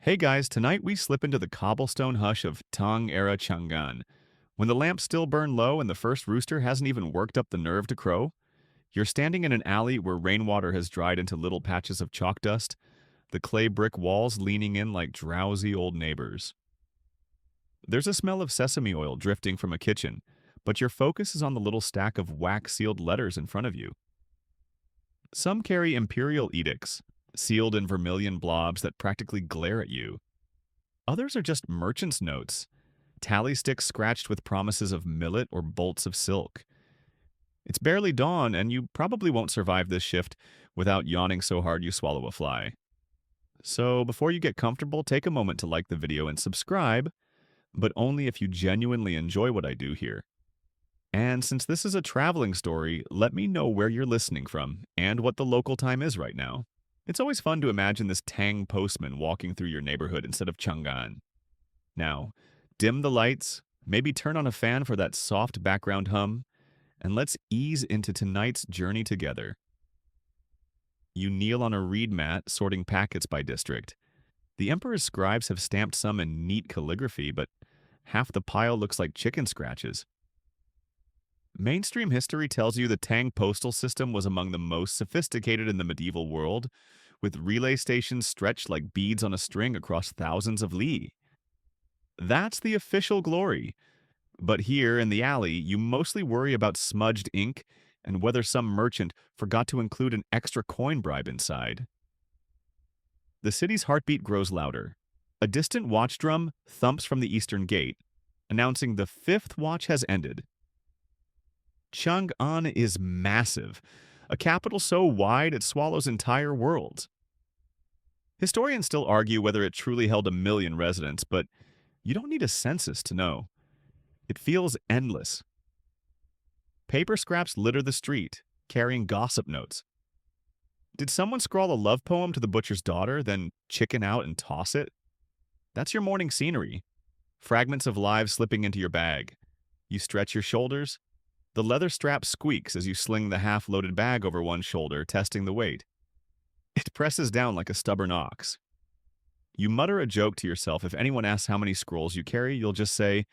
Hey guys, tonight we slip into the cobblestone hush of Tang era Chang'an. When the lamps still burn low and the first rooster hasn't even worked up the nerve to crow, you're standing in an alley where rainwater has dried into little patches of chalk dust, the clay brick walls leaning in like drowsy old neighbors. There's a smell of sesame oil drifting from a kitchen, but your focus is on the little stack of wax-sealed letters in front of you. Some carry imperial edicts, sealed in vermilion blobs that practically glare at you. Others are just merchant's notes, tally sticks scratched with promises of millet or bolts of silk. It's barely dawn, and you probably won't survive this shift without yawning so hard you swallow a fly. So, before you get comfortable, take a moment to like the video and subscribe, but only if you genuinely enjoy what I do here. And since this is a traveling story, let me know where you're listening from and what the local time is right now. It's always fun to imagine this Tang postman walking through your neighborhood instead of Chang'an. Now, dim the lights, maybe turn on a fan for that soft background hum, and let's ease into tonight's journey together. You kneel on a reed mat, sorting packets by district. The Emperor's scribes have stamped some in neat calligraphy, but half the pile looks like chicken scratches. Mainstream history tells you the Tang postal system was among the most sophisticated in the medieval world, with relay stations stretched like beads on a string across thousands of li. That's the official glory. But here in the alley, you mostly worry about smudged ink and whether some merchant forgot to include an extra coin bribe inside. The city's heartbeat grows louder. A distant watch drum thumps from the eastern gate, announcing the fifth watch has ended. Chang'an is massive, a capital so wide it swallows entire worlds. Historians still argue whether it truly held 1 million residents, but you don't need a census to know. It feels endless. Paper scraps litter the street, carrying gossip notes. Did someone scrawl a love poem to the butcher's daughter, then chicken out and toss it? That's your morning scenery. Fragments of lives slipping into your bag. You stretch your shoulders. The leather strap squeaks as you sling the half-loaded bag over one shoulder, testing the weight. It presses down like a stubborn ox. You mutter a joke to yourself. If anyone asks how many scrolls you carry, you'll just say,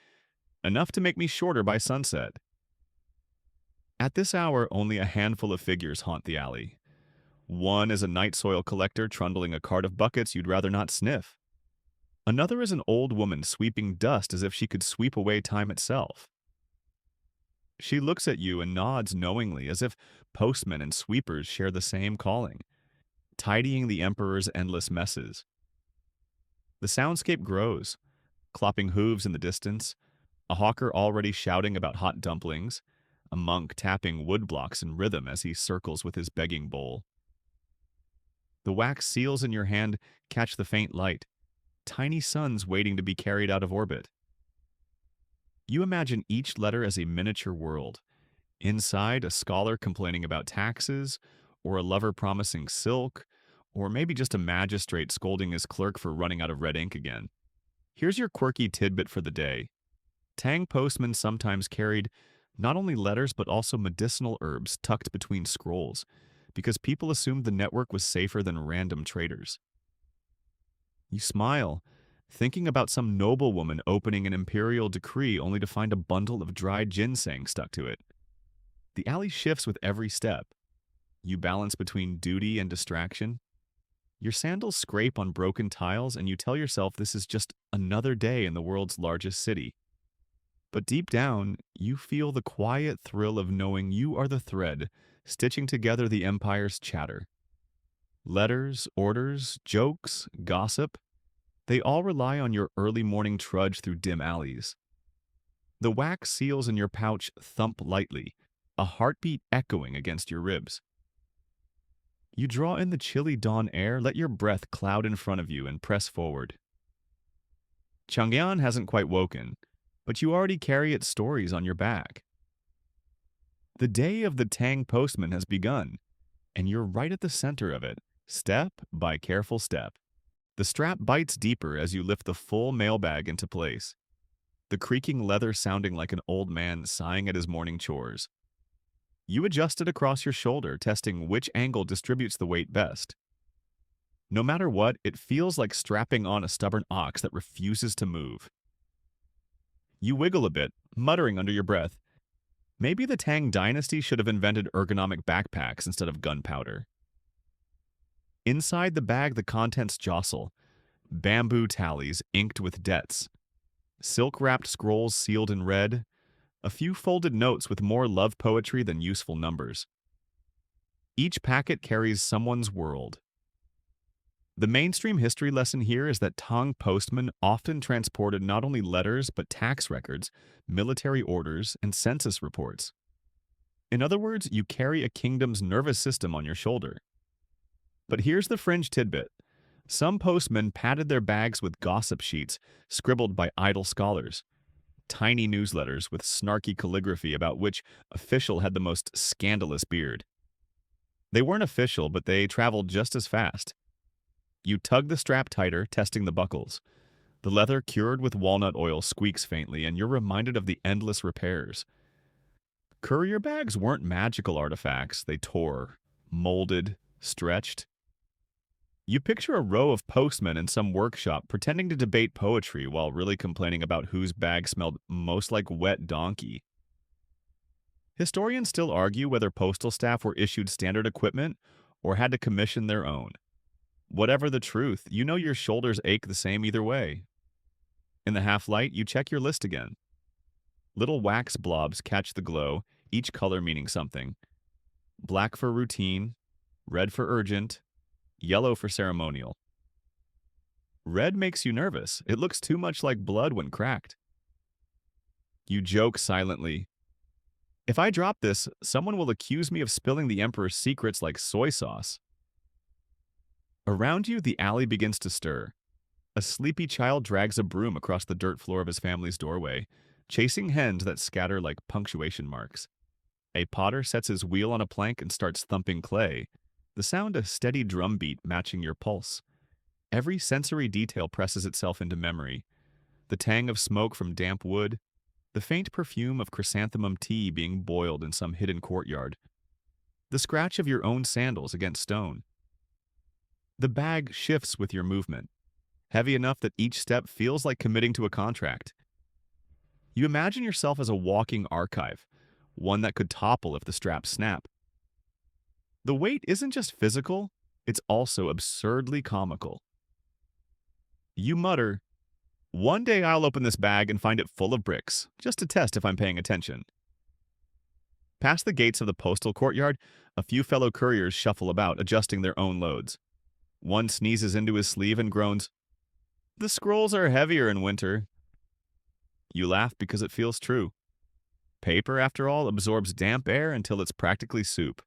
"Enough to make me shorter by sunset." At this hour, only a handful of figures haunt the alley. One is a night soil collector trundling a cart of buckets you'd rather not sniff. Another is an old woman sweeping dust as if she could sweep away time itself. She looks at you and nods knowingly, as if postmen and sweepers share the same calling, tidying the Emperor's endless messes. The soundscape grows, clopping hooves in the distance, a hawker already shouting about hot dumplings, a monk tapping wood blocks in rhythm as he circles with his begging bowl. The wax seals in your hand catch the faint light, tiny suns waiting to be carried out of orbit. You imagine each letter as a miniature world. Inside, a scholar complaining about taxes, or a lover promising silk, or maybe just a magistrate scolding his clerk for running out of red ink again. Here's your quirky tidbit for the day. Tang postmen sometimes carried not only letters but also medicinal herbs tucked between scrolls, because people assumed the network was safer than random traders. You smile, thinking about some noblewoman opening an imperial decree only to find a bundle of dried ginseng stuck to it. The alley shifts with every step. You balance between duty and distraction. Your sandals scrape on broken tiles, and you tell yourself this is just another day in the world's largest city. But deep down, you feel the quiet thrill of knowing you are the thread stitching together the empire's chatter. Letters, orders, jokes, gossip, they all rely on your early morning trudge through dim alleys. The wax seals in your pouch thump lightly, a heartbeat echoing against your ribs. You draw in the chilly dawn air, let your breath cloud in front of you, and press forward. Chang'an hasn't quite woken, but you already carry its stories on your back. The day of the Tang postman has begun, and you're right at the center of it, step by careful step. The strap bites deeper as you lift the full mailbag into place, the creaking leather sounding like an old man sighing at his morning chores. You adjust it across your shoulder, testing which angle distributes the weight best. No matter what, it feels like strapping on a stubborn ox that refuses to move. You wiggle a bit, muttering under your breath, maybe the Tang Dynasty should have invented ergonomic backpacks instead of gunpowder. Inside the bag, the contents jostle: bamboo tallies inked with debts, silk-wrapped scrolls sealed in red, a few folded notes with more love poetry than useful numbers. Each packet carries someone's world. The mainstream history lesson here is that Tang postmen often transported not only letters but tax records, military orders, and census reports. In other words, you carry a kingdom's nervous system on your shoulder. But here's the fringe tidbit. Some postmen padded their bags with gossip sheets scribbled by idle scholars, tiny newsletters with snarky calligraphy about which official had the most scandalous beard. They weren't official, but they traveled just as fast. You tug the strap tighter, testing the buckles. The leather, cured with walnut oil, squeaks faintly, and you're reminded of the endless repairs. Courier bags weren't magical artifacts. They tore, molded, stretched. You picture a row of postmen in some workshop pretending to debate poetry while really complaining about whose bag smelled most like wet donkey. Historians still argue whether postal staff were issued standard equipment or had to commission their own. Whatever the truth, you know your shoulders ache the same either way. In the half-light, you check your list again. Little wax blobs catch the glow, each color meaning something. Black for routine, red for urgent, yellow for ceremonial. Red makes you nervous. It looks too much like blood when cracked. You joke silently. If I drop this, someone will accuse me of spilling the Emperor's secrets like soy sauce. Around you, the alley begins to stir. A sleepy child drags a broom across the dirt floor of his family's doorway, chasing hens that scatter like punctuation marks. A potter sets his wheel on a plank and starts thumping clay, the sound a steady drumbeat matching your pulse. Every sensory detail presses itself into memory. The tang of smoke from damp wood, the faint perfume of chrysanthemum tea being boiled in some hidden courtyard, the scratch of your own sandals against stone. The bag shifts with your movement, heavy enough that each step feels like committing to a contract. You imagine yourself as a walking archive, one that could topple if the straps snap. The weight isn't just physical, it's also absurdly comical. You mutter, "One day I'll open this bag and find it full of bricks, just to test if I'm paying attention." Past the gates of the postal courtyard, a few fellow couriers shuffle about, adjusting their own loads. One sneezes into his sleeve and groans, "The scrolls are heavier in winter." You laugh because it feels true. Paper, after all, absorbs damp air until it's practically soup.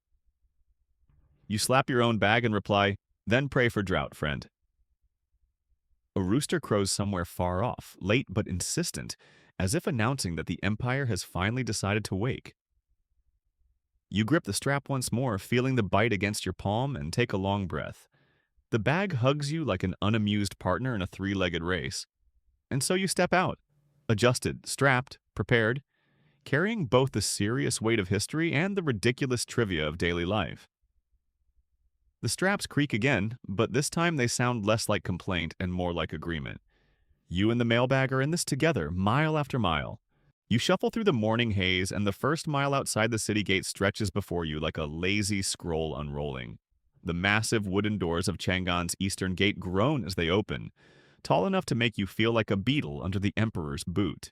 You slap your own bag and reply, "Then pray for drought, friend." A rooster crows somewhere far off, late but insistent, as if announcing that the Empire has finally decided to wake. You grip the strap once more, feeling the bite against your palm, and take a long breath. The bag hugs you like an unamused partner in a three-legged race. And so you step out, adjusted, strapped, prepared, carrying both the serious weight of history and the ridiculous trivia of daily life. The straps creak again, but this time they sound less like complaint and more like agreement. You and the mailbag are in this together, mile after mile. You shuffle through the morning haze, and the first mile outside the city gate stretches before you like a lazy scroll unrolling. The massive wooden doors of Chang'an's eastern gate groan as they open, tall enough to make you feel like a beetle under the Emperor's boot.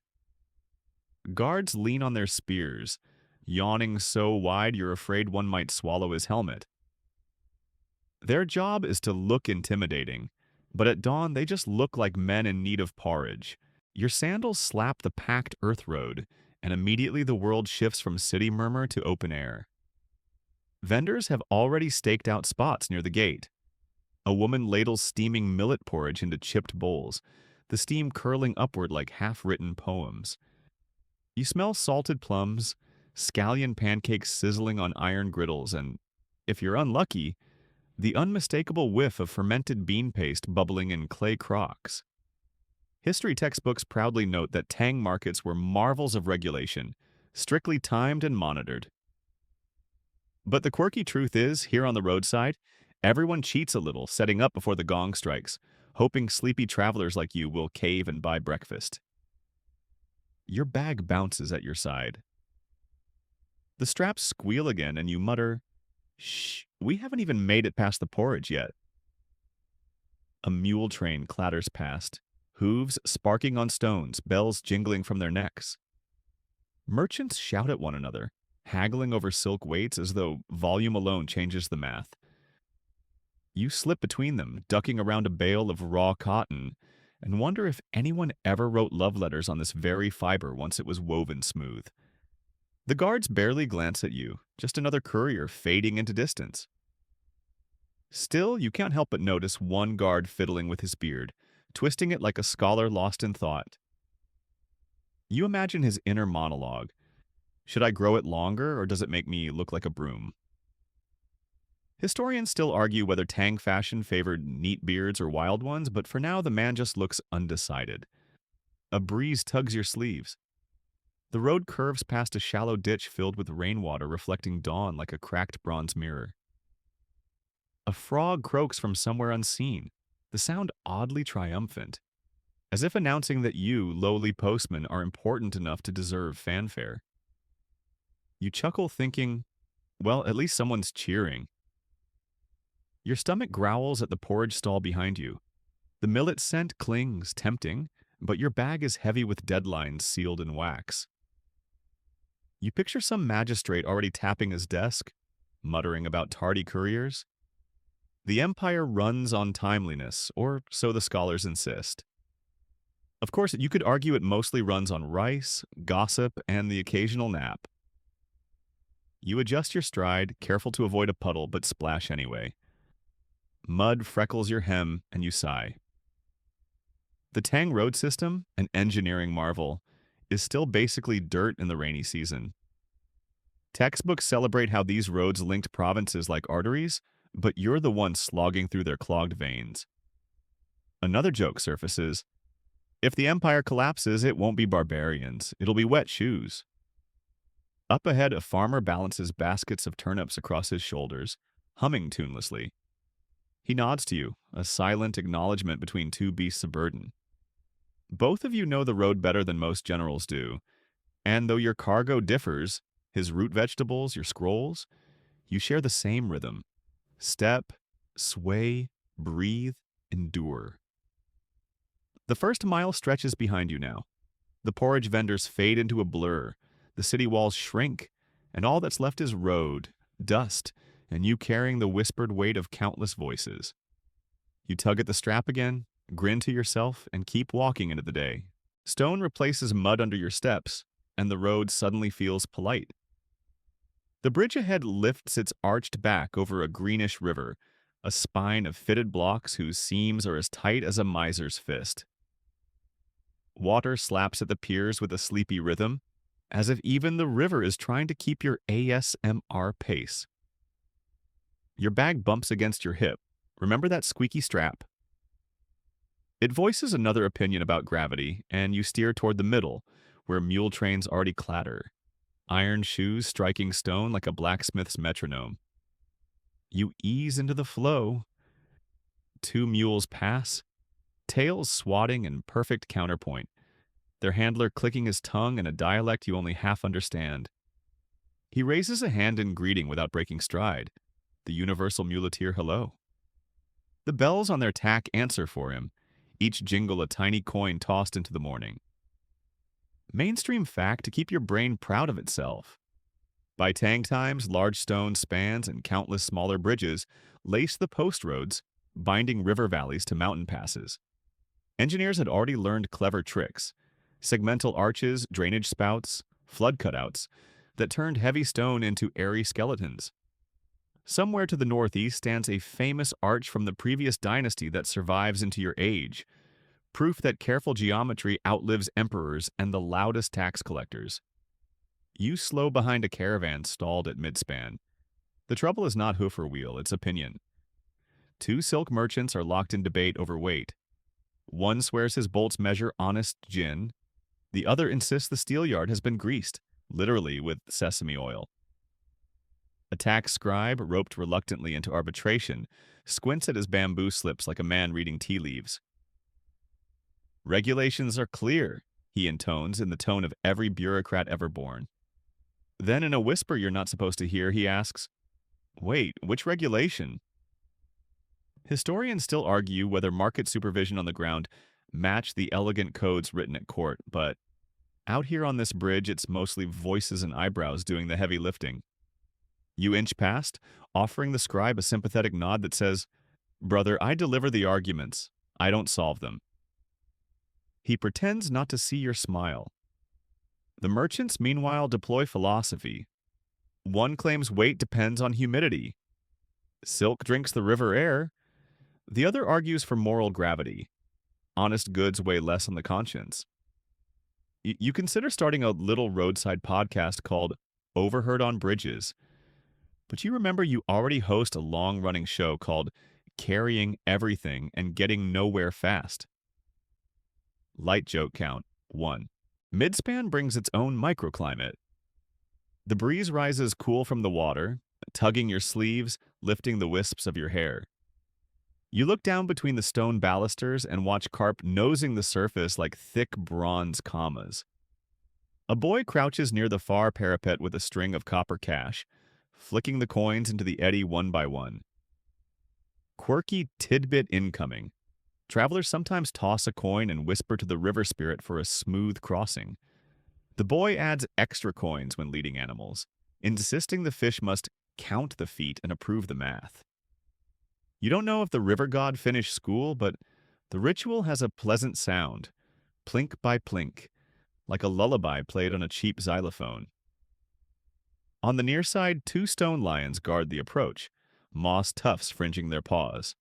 Guards lean on their spears, yawning so wide you're afraid one might swallow his helmet. Their job is to look intimidating, but at dawn they just look like men in need of porridge. Your sandals slap the packed earth road, and immediately the world shifts from city murmur to open air. Vendors have already staked out spots near the gate. A woman ladles steaming millet porridge into chipped bowls, the steam curling upward like half-written poems. You smell salted plums, scallion pancakes sizzling on iron griddles, and, if you're unlucky, the unmistakable whiff of fermented bean paste bubbling in clay crocks. History textbooks proudly note that Tang markets were marvels of regulation, strictly timed and monitored. But the quirky truth is, here on the roadside, Everyone cheats a little, setting up before the gong strikes, hoping sleepy travelers like you will cave and buy breakfast. Your bag bounces at your side. The straps squeal again, and you mutter, "Shh, we haven't even made it past the porridge yet." A mule train clatters past, hooves sparking on stones, bells jingling from their necks. Merchants shout at one another, haggling over silk weights as though volume alone changes the math. You slip between them, ducking around a bale of raw cotton, and wonder if anyone ever wrote love letters on this very fiber once it was woven smooth. The guards barely glance at you, just another courier fading into distance. Still, you can't help but notice one guard fiddling with his beard, twisting it like a scholar lost in thought. You imagine his inner monologue. Should I grow it longer, or does it make me look like a broom? Historians still argue whether Tang fashion favored neat beards or wild ones, but for now the man just looks undecided. A breeze tugs your sleeves. The road curves past a shallow ditch filled with rainwater reflecting dawn like a cracked bronze mirror. A frog croaks from somewhere unseen, the sound oddly triumphant, as if announcing that you, lowly postman, are important enough to deserve fanfare. You chuckle thinking, well, at least someone's cheering. Your stomach growls at the porridge stall behind you. The millet scent clings, tempting, but your bag is heavy with deadlines sealed in wax. You picture some magistrate already tapping his desk, muttering about tardy couriers. The empire runs on timeliness, or so the scholars insist. Of course, you could argue it mostly runs on rice, gossip, and the occasional nap. You adjust your stride, careful to avoid a puddle, but splash anyway. Mud freckles your hem, and you sigh. The Tang road system, an engineering marvel, is still basically dirt in the rainy season. Textbooks celebrate how these roads linked provinces like arteries, but you're the one slogging through their clogged veins. Another joke surfaces. If the empire collapses, it won't be barbarians. It'll be wet shoes. Up ahead, a farmer balances baskets of turnips across his shoulders, humming tunelessly. He nods to you, a silent acknowledgement between two beasts of burden. Both of you know the road better than most generals do, and though your cargo differs, his root vegetables, your scrolls, you share the same rhythm. Step, sway, breathe, endure. The first mile stretches behind you now. The porridge vendors fade into a blur, the city walls shrink, and all that's left is road, dust, and you carrying the whispered weight of countless voices. You tug at the strap again, grin to yourself, and keep walking into the day. Stone replaces mud under your steps, and the road suddenly feels polite. The bridge ahead lifts its arched back over a greenish river, a spine of fitted blocks whose seams are as tight as a miser's fist. Water slaps at the piers with a sleepy rhythm, as if even the river is trying to keep your ASMR pace. Your bag bumps against your hip. Remember that squeaky strap? It voices another opinion about gravity, and you steer toward the middle, where mule trains already clatter, iron shoes striking stone like a blacksmith's metronome. You ease into the flow. 2 mules pass, tails swatting in perfect counterpoint, their handler clicking his tongue in a dialect you only half understand. He raises a hand in greeting without breaking stride, the universal muleteer hello. The bells on their tack answer for him, each jingle a tiny coin tossed into the morning. Mainstream fact to keep your brain proud of itself. By Tang times, large stone spans and countless smaller bridges lace the post roads, binding river valleys to mountain passes. Engineers had already learned clever tricks, segmental arches, drainage spouts, flood cutouts, that turned heavy stone into airy skeletons. Somewhere to the northeast stands a famous arch from the previous dynasty that survives into your age, proof that careful geometry outlives emperors and the loudest tax collectors. You slow behind a caravan stalled at midspan. The trouble is not hoof or wheel, it's opinion. 2 silk merchants are locked in debate over weight. One swears his bolts measure honest gin. The other insists the steel yard has been greased, literally with sesame oil. A tax scribe, roped reluctantly into arbitration, squints at his bamboo slips like a man reading tea leaves. Regulations are clear, he intones in the tone of every bureaucrat ever born. Then, in a whisper you're not supposed to hear, he asks, "Wait, which regulation?" Historians still argue whether market supervision on the ground match the elegant codes written at court, but out here on this bridge, it's mostly voices and eyebrows doing the heavy lifting. You inch past, offering the scribe a sympathetic nod that says, "Brother, I deliver the arguments. I don't solve them." He pretends not to see your smile. The merchants, meanwhile, deploy philosophy. One claims weight depends on humidity. Silk drinks the river air. The other argues for moral gravity. Honest goods weigh less on the conscience. You consider starting a little roadside podcast called Overheard on Bridges, but you remember you already host a long-running show called Carrying Everything and Getting Nowhere Fast. Light joke count, 1. Midspan brings its own microclimate. The breeze rises cool from the water, tugging your sleeves, lifting the wisps of your hair. You look down between the stone balusters and watch carp nosing the surface like thick bronze commas. A boy crouches near the far parapet with a string of copper cash, flicking the coins into the eddy one by one. Quirky tidbit incoming. Travelers sometimes toss a coin and whisper to the river spirit for a smooth crossing. The boy adds extra coins when leading animals, insisting the fish must count the feet and approve the math. You don't know if the river god finished school, but the ritual has a pleasant sound, plink by plink, like a lullaby played on a cheap xylophone. On the near side, 2 stone lions guard the approach, moss tufts fringing their paws.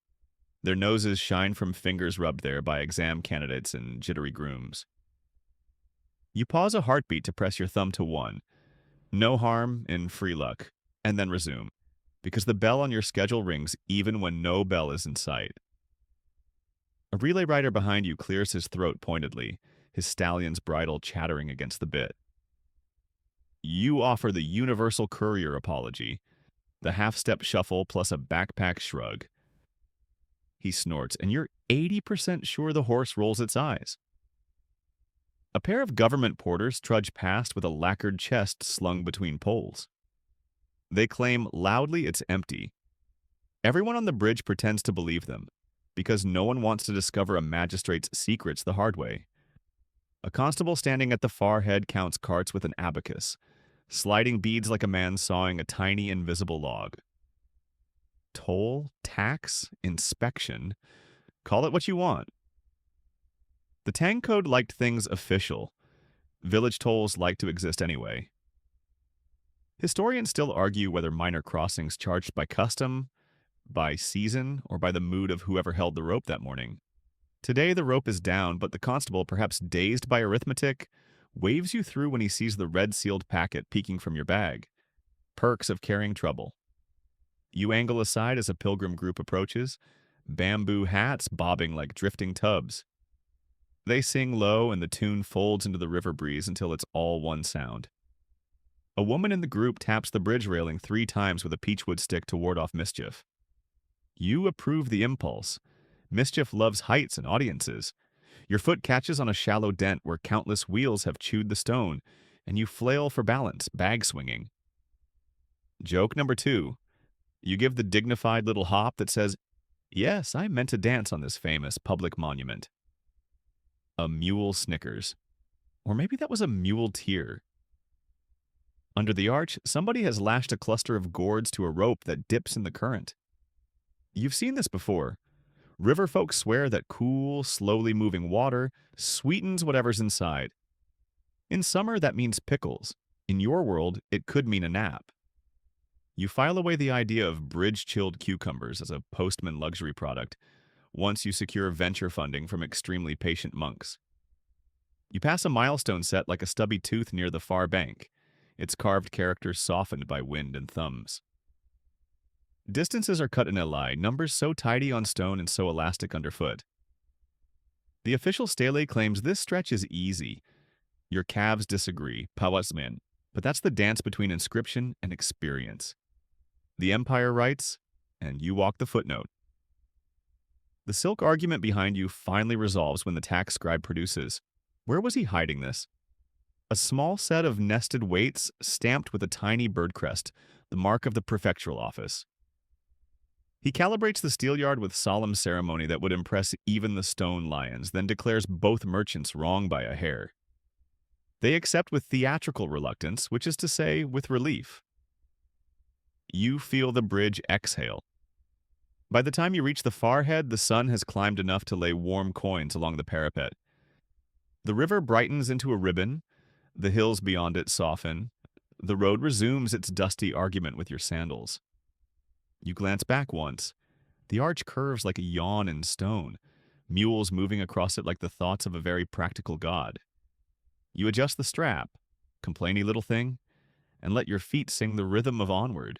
Their noses shine from fingers rubbed there by exam candidates and jittery grooms. You pause a heartbeat to press your thumb to 1. No harm in free luck, and then resume, because the bell on your schedule rings even when no bell is in sight. A relay rider behind you clears his throat pointedly, his stallion's bridle chattering against the bit. You offer the universal courier apology, the half-step shuffle plus a backpack shrug. He snorts, and you're 80% sure the horse rolls its eyes. A pair of government porters trudge past with a lacquered chest slung between poles. They claim loudly it's empty. Everyone on the bridge pretends to believe them, because no one wants to discover a magistrate's secrets the hard way. A constable standing at the far head counts carts with an abacus, sliding beads like a man sawing a tiny invisible log. Toll, tax, inspection, call it what you want. The Tang Code liked things official. Village tolls like to exist anyway. Historians still argue whether minor crossings charged by custom, by season, or by the mood of whoever held the rope that morning. Today the rope is down, but the constable, perhaps dazed by arithmetic, waves you through when he sees the red-sealed packet peeking from your bag. Perks of carrying trouble. You angle aside as a pilgrim group approaches, bamboo hats bobbing like drifting tubs. They sing low and the tune folds into the river breeze until it's all one sound. A woman in the group taps the bridge railing 3 times with a peachwood stick to ward off mischief. You approve the impulse. Mischief loves heights and audiences. Your foot catches on a shallow dent where countless wheels have chewed the stone, and you flail for balance, bag swinging. Joke number 2. You give the dignified little hop that says, "Yes, I meant to dance on this famous public monument." A mule snickers. Or maybe that was a mule tear. Under the arch, somebody has lashed a cluster of gourds to a rope that dips in the current. You've seen this before. River folk swear that cool, slowly moving water sweetens whatever's inside. In summer, that means pickles. In your world, it could mean a nap. You file away the idea of bridge-chilled cucumbers as a Postman luxury product once you secure venture funding from extremely patient monks. You pass a milestone set like a stubby tooth near the far bank, its carved characters softened by wind and thumbs. Distances are cut in a lie, numbers so tidy on stone and so elastic underfoot. The official stele claims this stretch is easy. Your calves disagree, Postman, but that's the dance between inscription and experience. The Empire writes, and you walk the footnote. The silk argument behind you finally resolves when the tax scribe produces. Where was he hiding this? A small set of nested weights stamped with a tiny bird crest, the mark of the prefectural office. He calibrates the steelyard with solemn ceremony that would impress even the stone lions, then declares both merchants wrong by a hair. They accept with theatrical reluctance, which is to say, with relief. You feel the bridge exhale. By the time you reach the far head, the sun has climbed enough to lay warm coins along the parapet. The river brightens into a ribbon, the hills beyond it soften, the road resumes its dusty argument with your sandals. You glance back once. The arch curves like a yawn in stone, mules moving across it like the thoughts of a very practical god. You adjust the strap, complainy little thing, and let your feet sing the rhythm of onward.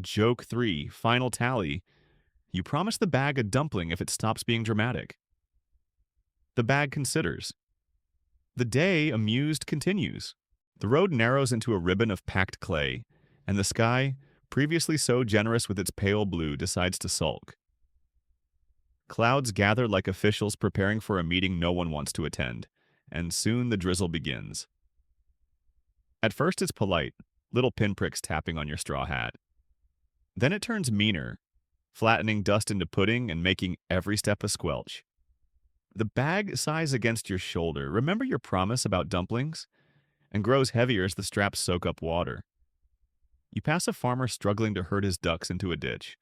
Joke 3, final tally. You promise the bag a dumpling if it stops being dramatic. The bag considers. The day, amused, continues. The road narrows into a ribbon of packed clay, and the sky, previously so generous with its pale blue, decides to sulk. Clouds gather like officials preparing for a meeting no one wants to attend, and soon the drizzle begins. At first it's polite, little pinpricks tapping on your straw hat. Then it turns meaner, flattening dust into pudding and making every step a squelch. The bag sighs against your shoulder. Remember your promise about dumplings? And grows heavier as the straps soak up water. You pass a farmer struggling to herd his ducks into a ditch.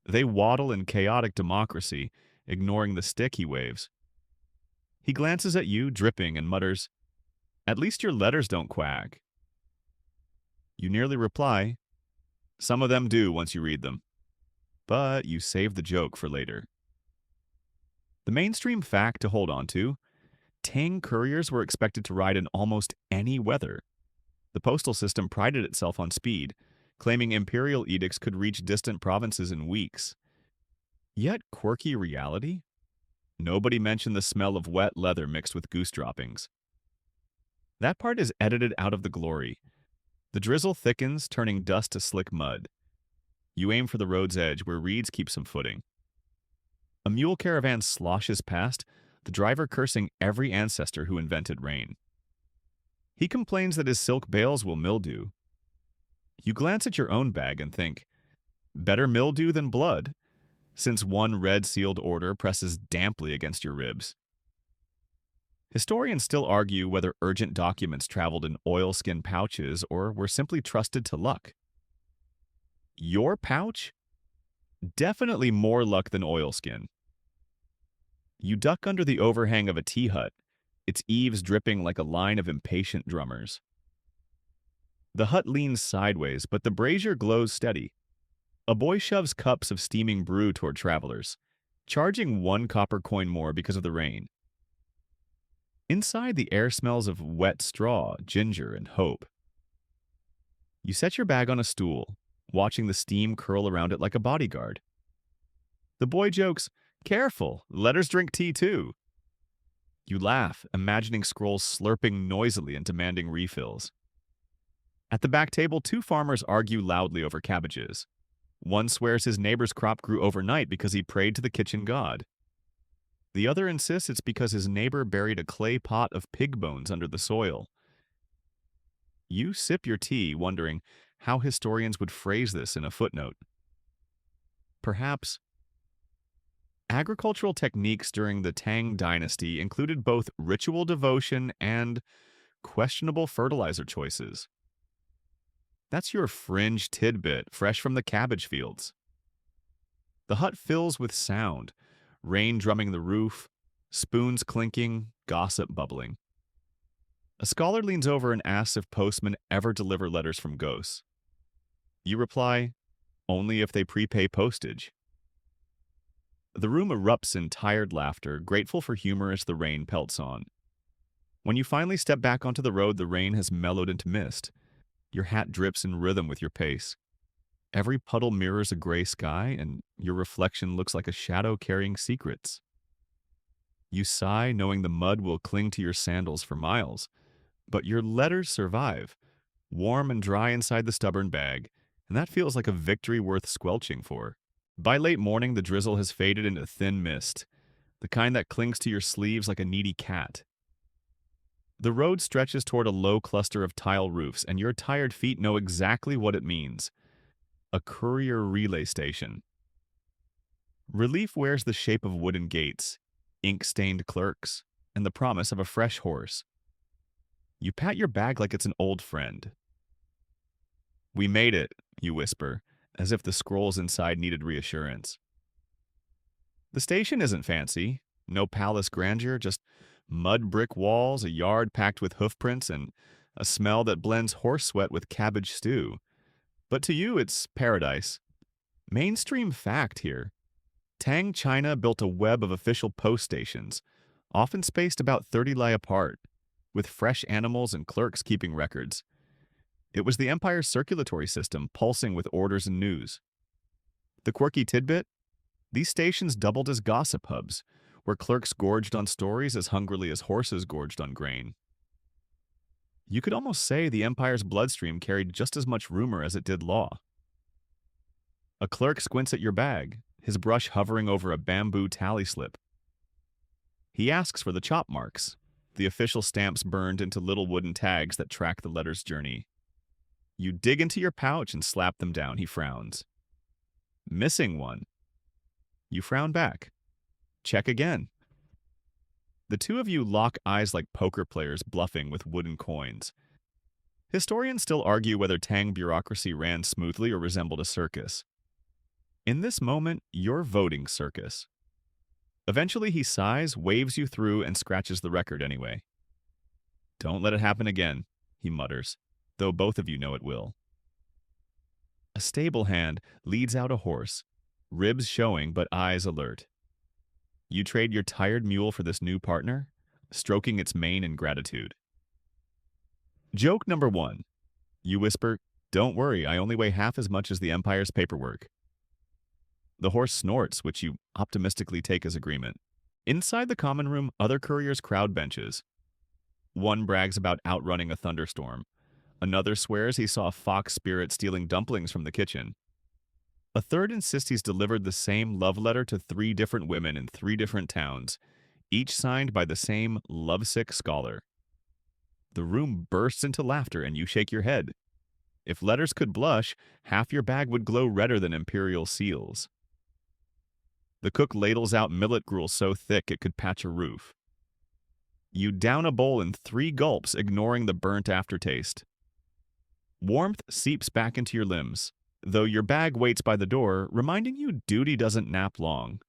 They waddle in chaotic democracy, ignoring the stick he waves. He glances at you, dripping, and mutters, "At least your letters don't quack." You nearly reply, "Some of them do once you read them." But you save the joke for later. The mainstream fact to hold on to: Tang couriers were expected to ride in almost any weather. The postal system prided itself on speed, claiming imperial edicts could reach distant provinces in weeks. Yet quirky reality? Nobody mentioned the smell of wet leather mixed with goose droppings. That part is edited out of the glory. The drizzle thickens, turning dust to slick mud. You aim for the road's edge, where reeds keep some footing. A mule caravan sloshes past, the driver cursing every ancestor who invented rain. He complains that his silk bales will mildew. You glance at your own bag and think, better mildew than blood, since one red-sealed order presses damply against your ribs. Historians still argue whether urgent documents traveled in oilskin pouches or were simply trusted to luck. Your pouch? Definitely more luck than oilskin. You duck under the overhang of a tea hut, its eaves dripping like a line of impatient drummers. The hut leans sideways, but the brazier glows steady. A boy shoves cups of steaming brew toward travelers, charging 1 copper coin more because of the rain. Inside, the air smells of wet straw, ginger, and hope. You set your bag on a stool, watching the steam curl around it like a bodyguard. The boy jokes, "Careful, letters drink tea too." You laugh, imagining scrolls slurping noisily and demanding refills. At the back table, 2 farmers argue loudly over cabbages. One swears his neighbor's crop grew overnight because he prayed to the kitchen god. The other insists it's because his neighbor buried a clay pot of pig bones under the soil. You sip your tea, wondering how historians would phrase this in a footnote. Perhaps agricultural techniques during the Tang Dynasty included both ritual devotion and questionable fertilizer choices. That's your fringe tidbit, fresh from the cabbage fields. The hut fills with sound, rain drumming the roof, spoons clinking, gossip bubbling. A scholar leans over and asks if postmen ever deliver letters from ghosts. You reply, only if they prepay postage. The room erupts in tired laughter, grateful for humor as the rain pelts on. When you finally step back onto the road, the rain has mellowed into mist. Your hat drips in rhythm with your pace. Every puddle mirrors a gray sky, and your reflection looks like a shadow carrying secrets. You sigh, knowing the mud will cling to your sandals for miles, but your letters survive, warm and dry inside the stubborn bag, and that feels like a victory worth squelching for. By late morning, the drizzle has faded into thin mist, the kind that clings to your sleeves like a needy cat. The road stretches toward a low cluster of tile roofs, and your tired feet know exactly what it means: a courier relay station. Relief wears the shape of wooden gates, ink-stained clerks, and the promise of a fresh horse. You pat your bag like it's an old friend. "We made it," you whisper, as if the scrolls inside needed reassurance. The station isn't fancy. No palace grandeur, just mud brick walls, a yard packed with hoofprints, and a smell that blends horse sweat with cabbage stew. But to you, it's paradise. Mainstream fact here: Tang China built a web of official post stations, often spaced about 30 li apart, with fresh animals and clerks keeping records. It was the empire's circulatory system pulsing with orders and news. The quirky tidbit? These stations doubled as gossip hubs, where clerks gorged on stories as hungrily as horses gorged on grain. You could almost say the empire's bloodstream carried just as much rumor as it did law. A clerk squints at your bag, his brush hovering over a bamboo tally slip. He asks for the chop marks, the official stamps burned into little wooden tags that track the letter's journey. You dig into your pouch and slap them down. He frowns. "Missing one." You frown back. "Check again." The two of you lock eyes like poker players bluffing with wooden coins. Historians still argue whether Tang bureaucracy ran smoothly or resembled a circus. In this moment, you're voting circus. Eventually he sighs, waves you through, and scratches the record anyway. "Don't let it happen again," he mutters, though both of you know it will. A stable hand leads out a horse, ribs showing but eyes alert. You trade your tired mule for this new partner, stroking its mane in gratitude. Joke number 1. You whisper, "Don't worry, I only weigh half as much as the Empire's paperwork." The horse snorts, which you optimistically take as agreement. Inside the common room, other couriers crowd benches. One brags about outrunning a thunderstorm. Another swears he saw a fox spirit stealing dumplings from the kitchen. A third insists he's delivered the same love letter to 3 different women in 3 different towns, each signed by the same lovesick scholar. The room bursts into laughter and you shake your head. If letters could blush, half your bag would glow redder than imperial seals. The cook ladles out millet gruel so thick it could patch a roof. You down a bowl in 3 gulps, ignoring the burnt aftertaste. Warmth seeps back into your limbs, though your bag waits by the door, reminding you duty doesn't nap long.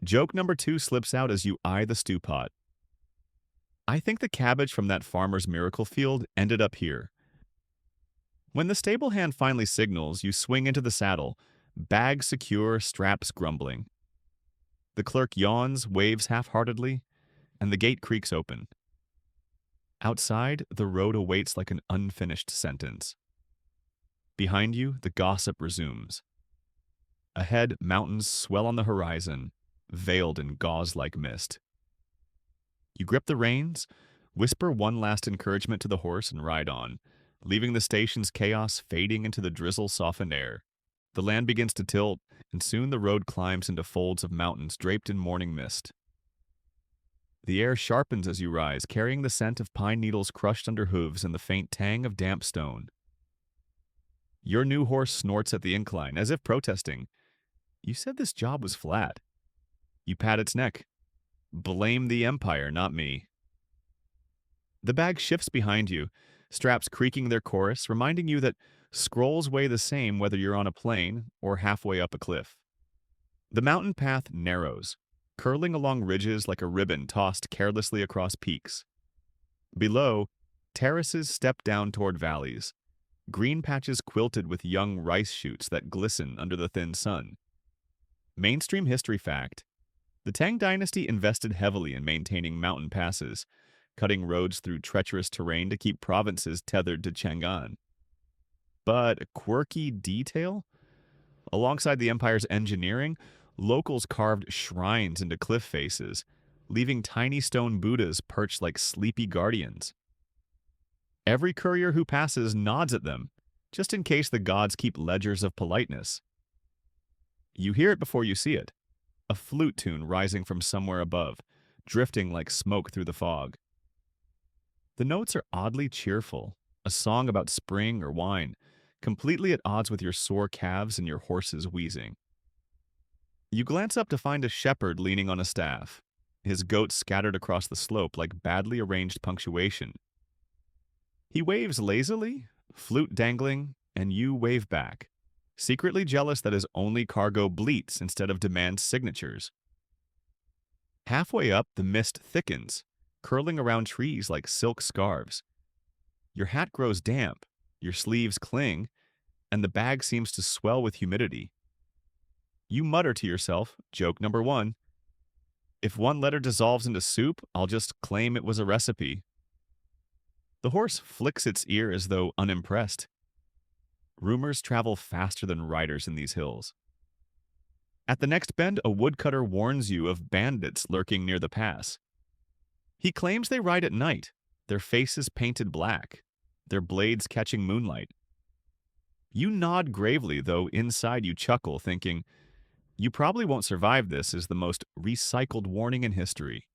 Joke number 2 slips out as you eye the stew pot. "I think the cabbage from that farmer's miracle field ended up here." When the stable hand finally signals, you swing into the saddle, bag secure, straps grumbling. The clerk yawns, waves half-heartedly, and the gate creaks open. Outside, the road awaits like an unfinished sentence. Behind you, the gossip resumes. Ahead, mountains swell on the horizon, veiled in gauze-like mist. You grip the reins, whisper one last encouragement to the horse, and ride on, leaving the station's chaos fading into the drizzle-softened air. The land begins to tilt, and soon the road climbs into folds of mountains draped in morning mist. The air sharpens as you rise, carrying the scent of pine needles crushed under hooves and the faint tang of damp stone. Your new horse snorts at the incline, as if protesting. "You said this job was flat." You pat its neck. "Blame the Empire, not me." The bag shifts behind you, straps creaking their chorus, reminding you that scrolls weigh the same whether you're on a plane or halfway up a cliff. The mountain path narrows, curling along ridges like a ribbon tossed carelessly across peaks. Below, terraces step down toward valleys, green patches quilted with young rice shoots that glisten under the thin sun. Mainstream history fact: the Tang Dynasty invested heavily in maintaining mountain passes, cutting roads through treacherous terrain to keep provinces tethered to Chang'an. But a quirky detail? Alongside the Empire's engineering, locals carved shrines into cliff faces, leaving tiny stone Buddhas perched like sleepy guardians. Every courier who passes nods at them, just in case the gods keep ledgers of politeness. You hear it before you see it, a flute tune rising from somewhere above, drifting like smoke through the fog. The notes are oddly cheerful, a song about spring or wine, completely at odds with your sore calves and your horse's wheezing. You glance up to find a shepherd leaning on a staff, his goats scattered across the slope like badly arranged punctuation. He waves lazily, flute dangling, and you wave back, secretly jealous that his only cargo bleats instead of demands signatures. Halfway up, the mist thickens, curling around trees like silk scarves. Your hat grows damp, your sleeves cling, and the bag seems to swell with humidity. You mutter to yourself, joke number one, if one letter dissolves into soup, I'll just claim it was a recipe. The horse flicks its ear as though unimpressed. Rumors travel faster than riders in these hills. At the next bend, a woodcutter warns you of bandits lurking near the pass. He claims they ride at night, their faces painted black, their blades catching moonlight. You nod gravely, though inside you chuckle, thinking, you probably won't survive this is the most recycled warning in history.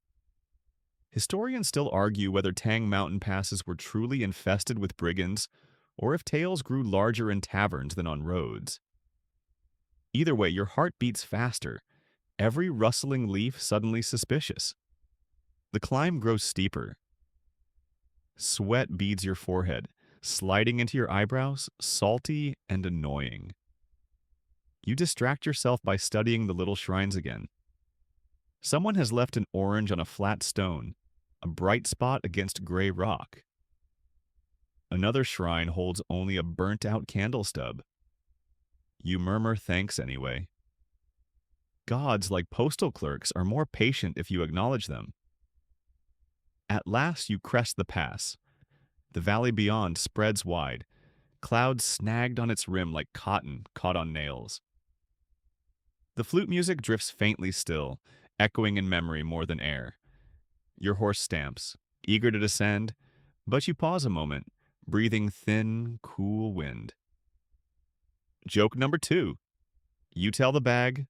Historians still argue whether Tang mountain passes were truly infested with brigands or if tales grew larger in taverns than on roads. Either way, your heart beats faster, every rustling leaf suddenly suspicious. The climb grows steeper. Sweat beads your forehead, sliding into your eyebrows, salty and annoying. You distract yourself by studying the little shrines again. Someone has left an orange on a flat stone, a bright spot against gray rock. Another shrine holds only a burnt-out candle stub. You murmur thanks anyway. Gods, like postal clerks, are more patient if you acknowledge them. At last you crest the pass. The valley beyond spreads wide, clouds snagged on its rim like cotton caught on nails. The flute music drifts faintly still, echoing in memory more than air. Your horse stamps, eager to descend, but you pause a moment, breathing thin, cool wind. Joke number two. You tell the bag,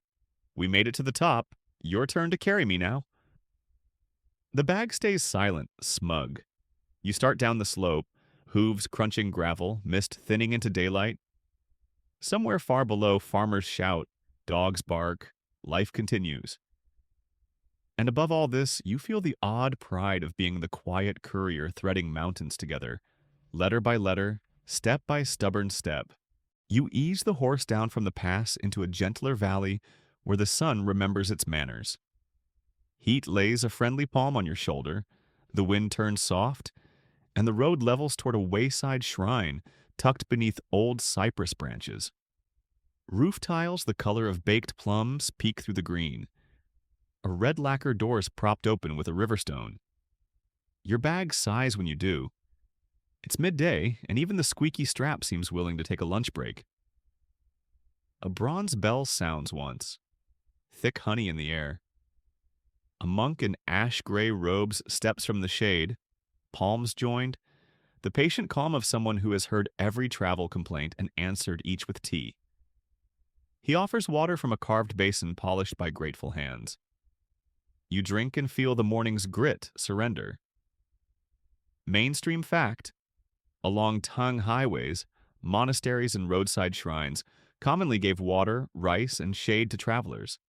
we made it to the top, your turn to carry me now. The bag stays silent, smug. You start down the slope, hooves crunching gravel, mist thinning into daylight. Somewhere far below, farmers shout, dogs bark, life continues. And above all this, you feel the odd pride of being the quiet courier threading mountains together, letter by letter, step by stubborn step. You ease the horse down from the pass into a gentler valley where the sun remembers its manners. Heat lays a friendly palm on your shoulder, the wind turns soft, and the road levels toward a wayside shrine tucked beneath old cypress branches. Roof tiles the color of baked plums peek through the green. A red lacquer door is propped open with a riverstone. Your bag sighs when you do. It's midday, and even the squeaky strap seems willing to take a lunch break. A bronze bell sounds once, thick honey in the air. A monk in ash-gray robes steps from the shade, palms joined, the patient calm of someone who has heard every travel complaint and answered each with tea. He offers water from a carved basin polished by grateful hands. You drink and feel the morning's grit surrender. Mainstream fact: along Tang highways, monasteries and roadside shrines commonly gave water, rice, and shade to travelers.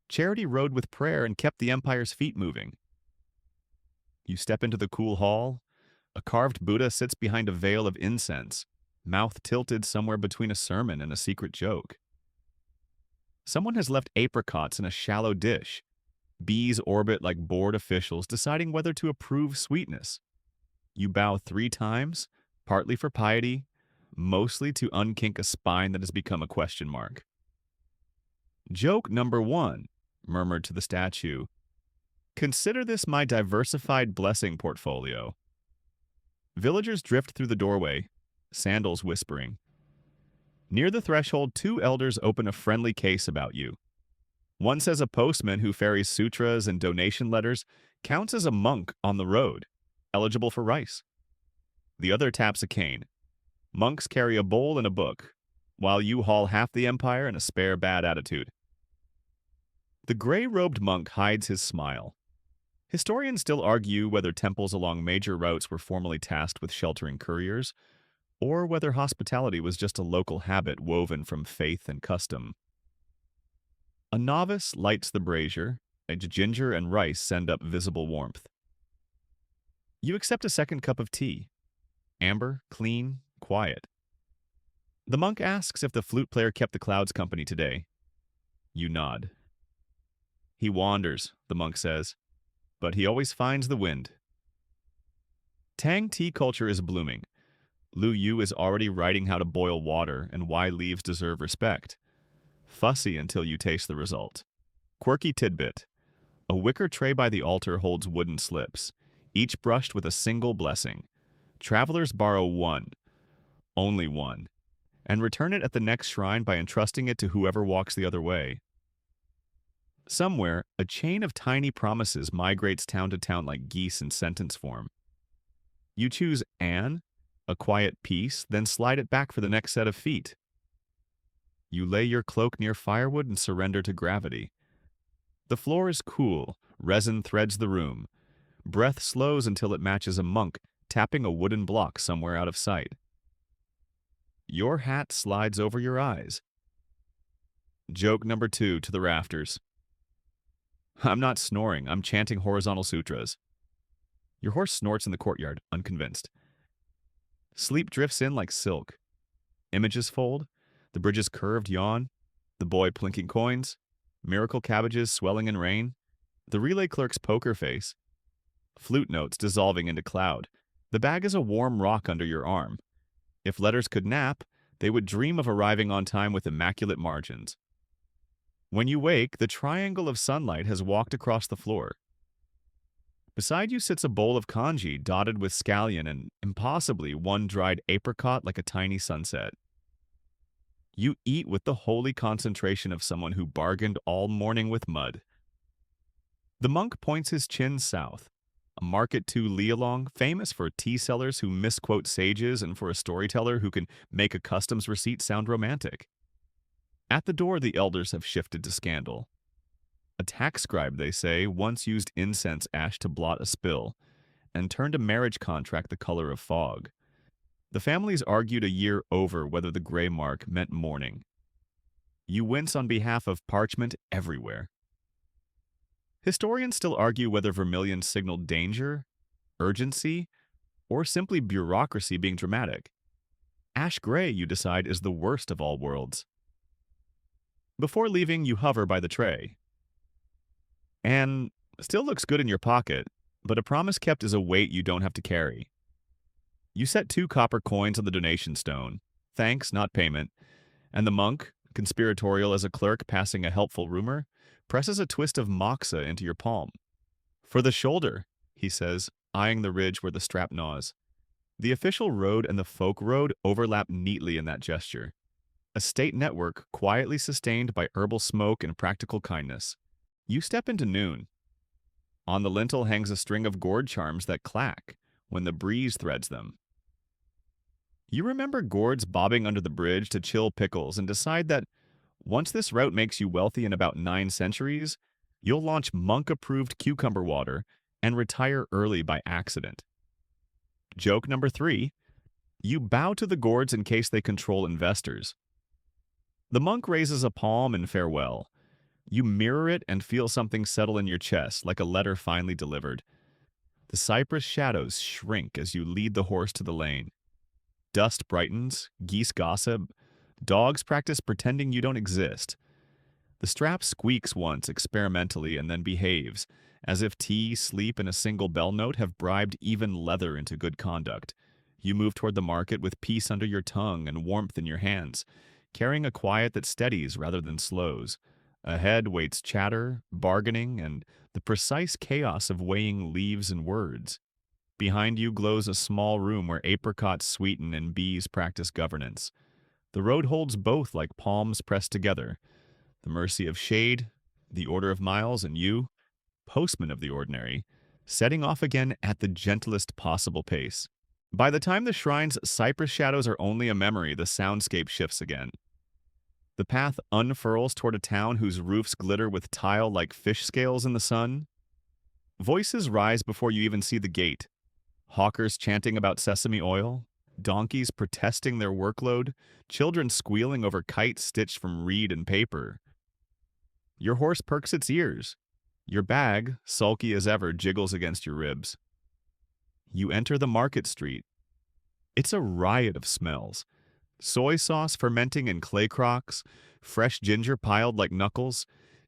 Charity rode with prayer and kept the empire's feet moving. You step into the cool hall. A carved Buddha sits behind a veil of incense, mouth tilted somewhere between a sermon and a secret joke. Someone has left apricots in a shallow dish. Bees orbit like bored officials deciding whether to approve sweetness. You bow 3 times, partly for piety, mostly to unkink a spine that has become a question mark. Joke number 1, murmured to the statue. Consider this my diversified blessing portfolio. Villagers drift through the doorway, sandals whispering. Near the threshold, 2 elders open a friendly case about you. One says a postman who ferries sutras and donation letters counts as a monk on the road, eligible for rice. The other taps a cane. Monks carry a bowl and a book, while you haul half the empire and a spare bad attitude. The gray-robed monk hides his smile. Historians still argue whether temples along major routes were formally tasked with sheltering couriers, or whether hospitality was just a local habit woven from faith and custom. A novice lights the brazier, and ginger and rice send up visible warmth. You accept a second cup of tea. Amber, clean, quiet. The monk asks if the flute player kept the clouds company today. You nod. He wanders, the monk says, but he always finds the wind. Tang tea culture is blooming. Lu Yu is already writing how to boil water and why leaves deserve respect. Fussy until you taste the result. Quirky tidbit. A wicker tray by the altar holds wooden slips, each brushed with a single blessing. Travelers borrow one, only one, and return it at the next shrine by entrusting it to whoever walks the other way. Somewhere, a chain of tiny promises migrates town to town like geese in sentence form. You choose Anne, a quiet piece, then slide it back for the next set of feet. You lay your cloak near firewood and surrender to gravity. The floor is cool, resin threads the room. Breath slows until it matches a monk tapping a wooden block somewhere out of sight. Your hat slides over your eyes. Joke number 2 to the rafters. I'm not snoring, I'm chanting horizontal sutras. Your horse snorts in the courtyard, unconvinced. Sleep drifts in like silk. Images fold, the bridge's curved yawn, the boy plinking coins, miracle cabbages swelling in rain, the relay clerk's poker face, flute notes dissolving into cloud. The bag is a warm rock under your arm. If letters could nap, they would dream of arriving on time with immaculate margins. When you wake, the triangle of sunlight has walked across the floor. Beside you sits a bowl of congee dotted with scallion and, impossibly, one dried apricot like a tiny sunset. You eat with the holy concentration of someone who bargained all morning with mud. The monk points his chin south. A Market 2 Lialong, famous for tea sellers who misquote sages and for a storyteller who can make a customs receipt sound romantic. At the door, the elders have shifted to scandal. A tax scribe, they say, once used incense ash to blot a spill and turned a marriage contract the color of fog. The families argued a year over whether the gray mark meant mourning. You wince on behalf of parchment everywhere. Historians still argue whether vermilion signaled danger, urgency, or simply bureaucracy being dramatic. Ash gray, you decide, is the worst of all worlds. Before leaving, you hover by the tray. And still looks good in your pocket, but a promise kept is a weight you don't have to carry. You set 2 copper coins on the donation stone, thanks, not payment, and the monk, conspiratorial as a clerk passing a helpful rumor, presses a twist of moxa into your palm. For the shoulder, he says, eyeing the ridge where the strap gnaws. The official road and the folk road overlap neatly in that gesture. A state network quietly sustained by herbal smoke and practical kindness. You step into noon. On the lintel hangs a string of gourd charms that clack when the breeze threads them. You remember gourds bobbing under the bridge to chill pickles and decide that once this route makes you wealthy in about 9 centuries, you'll launch monk-approved cucumber water and retire early by accident. Joke number 3. You bow to the gourds in case they control investors. The monk raises a palm in farewell. You mirror it and feel something settle in your chest, like a letter finally delivered. The cypress shadows shrink as you lead the horse to the lane. Dust brightens, geese gossip, dogs practice pretending you don't exist. The strap squeaks once experimentally and then behaves, as if tea, sleep, and a single bell note have bribed even leather into good conduct. You move toward the market with peace under your tongue and warmth in your hands, carrying a quiet that steadies rather than slows. Ahead waits chatter, bargaining, and the precise chaos of weighing leaves and words. Behind you glows a small room where apricots sweeten and bees practice governance. The road holds both like palms pressed together. The mercy of shade, the order of miles, and you, postman of the ordinary, setting off again at the gentlest possible pace. By the time the shrine's cypress shadows are only a memory, the soundscape shifts again. The path unfurls toward a town whose roofs glitter with tile like fish scales in the sun. Voices rise before you even see the gate. Hawkers chanting about sesame oil, donkeys protesting their workload, children squealing over kites stitched from reed and paper. Your horse perks its ears. Your bag, sulky as ever, jiggles against your ribs. You enter the market street. It's a riot of smells. Soy sauce fermenting in clay crocks, fresh ginger piled like knuckles,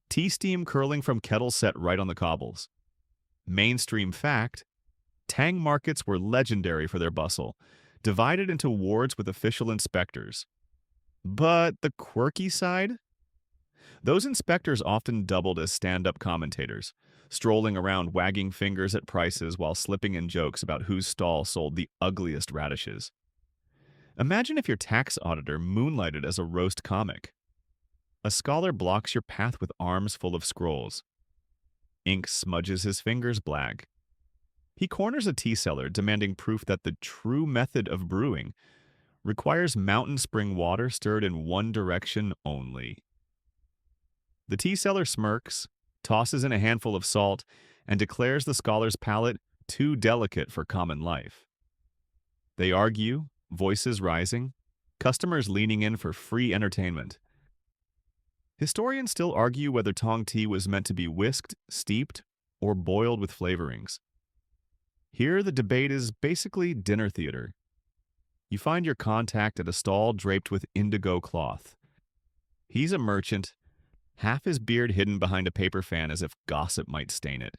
tea steam curling from kettles set right on the cobbles. Mainstream fact: Tang markets were legendary for their bustle, divided into wards with official inspectors. But the quirky side? Those inspectors often doubled as stand-up commentators, strolling around wagging fingers at prices while slipping in jokes about whose stall sold the ugliest radishes. Imagine if your tax auditor moonlighted as a roast comic. A scholar blocks your path with arms full of scrolls. Ink smudges his fingers black. He corners a tea seller demanding proof that the true method of brewing requires mountain spring water stirred in one direction only. The tea seller smirks, tosses in a handful of salt, and declares the scholar's palate too delicate for common life. They argue, voices rising, customers leaning in for free entertainment. Historians still argue whether Tang tea was meant to be whisked, steeped, or boiled with flavorings. Here, the debate is basically dinner theater. You find your contact at a stall draped with indigo cloth. He's a merchant, half his beard hidden behind a paper fan as if gossip might stain it.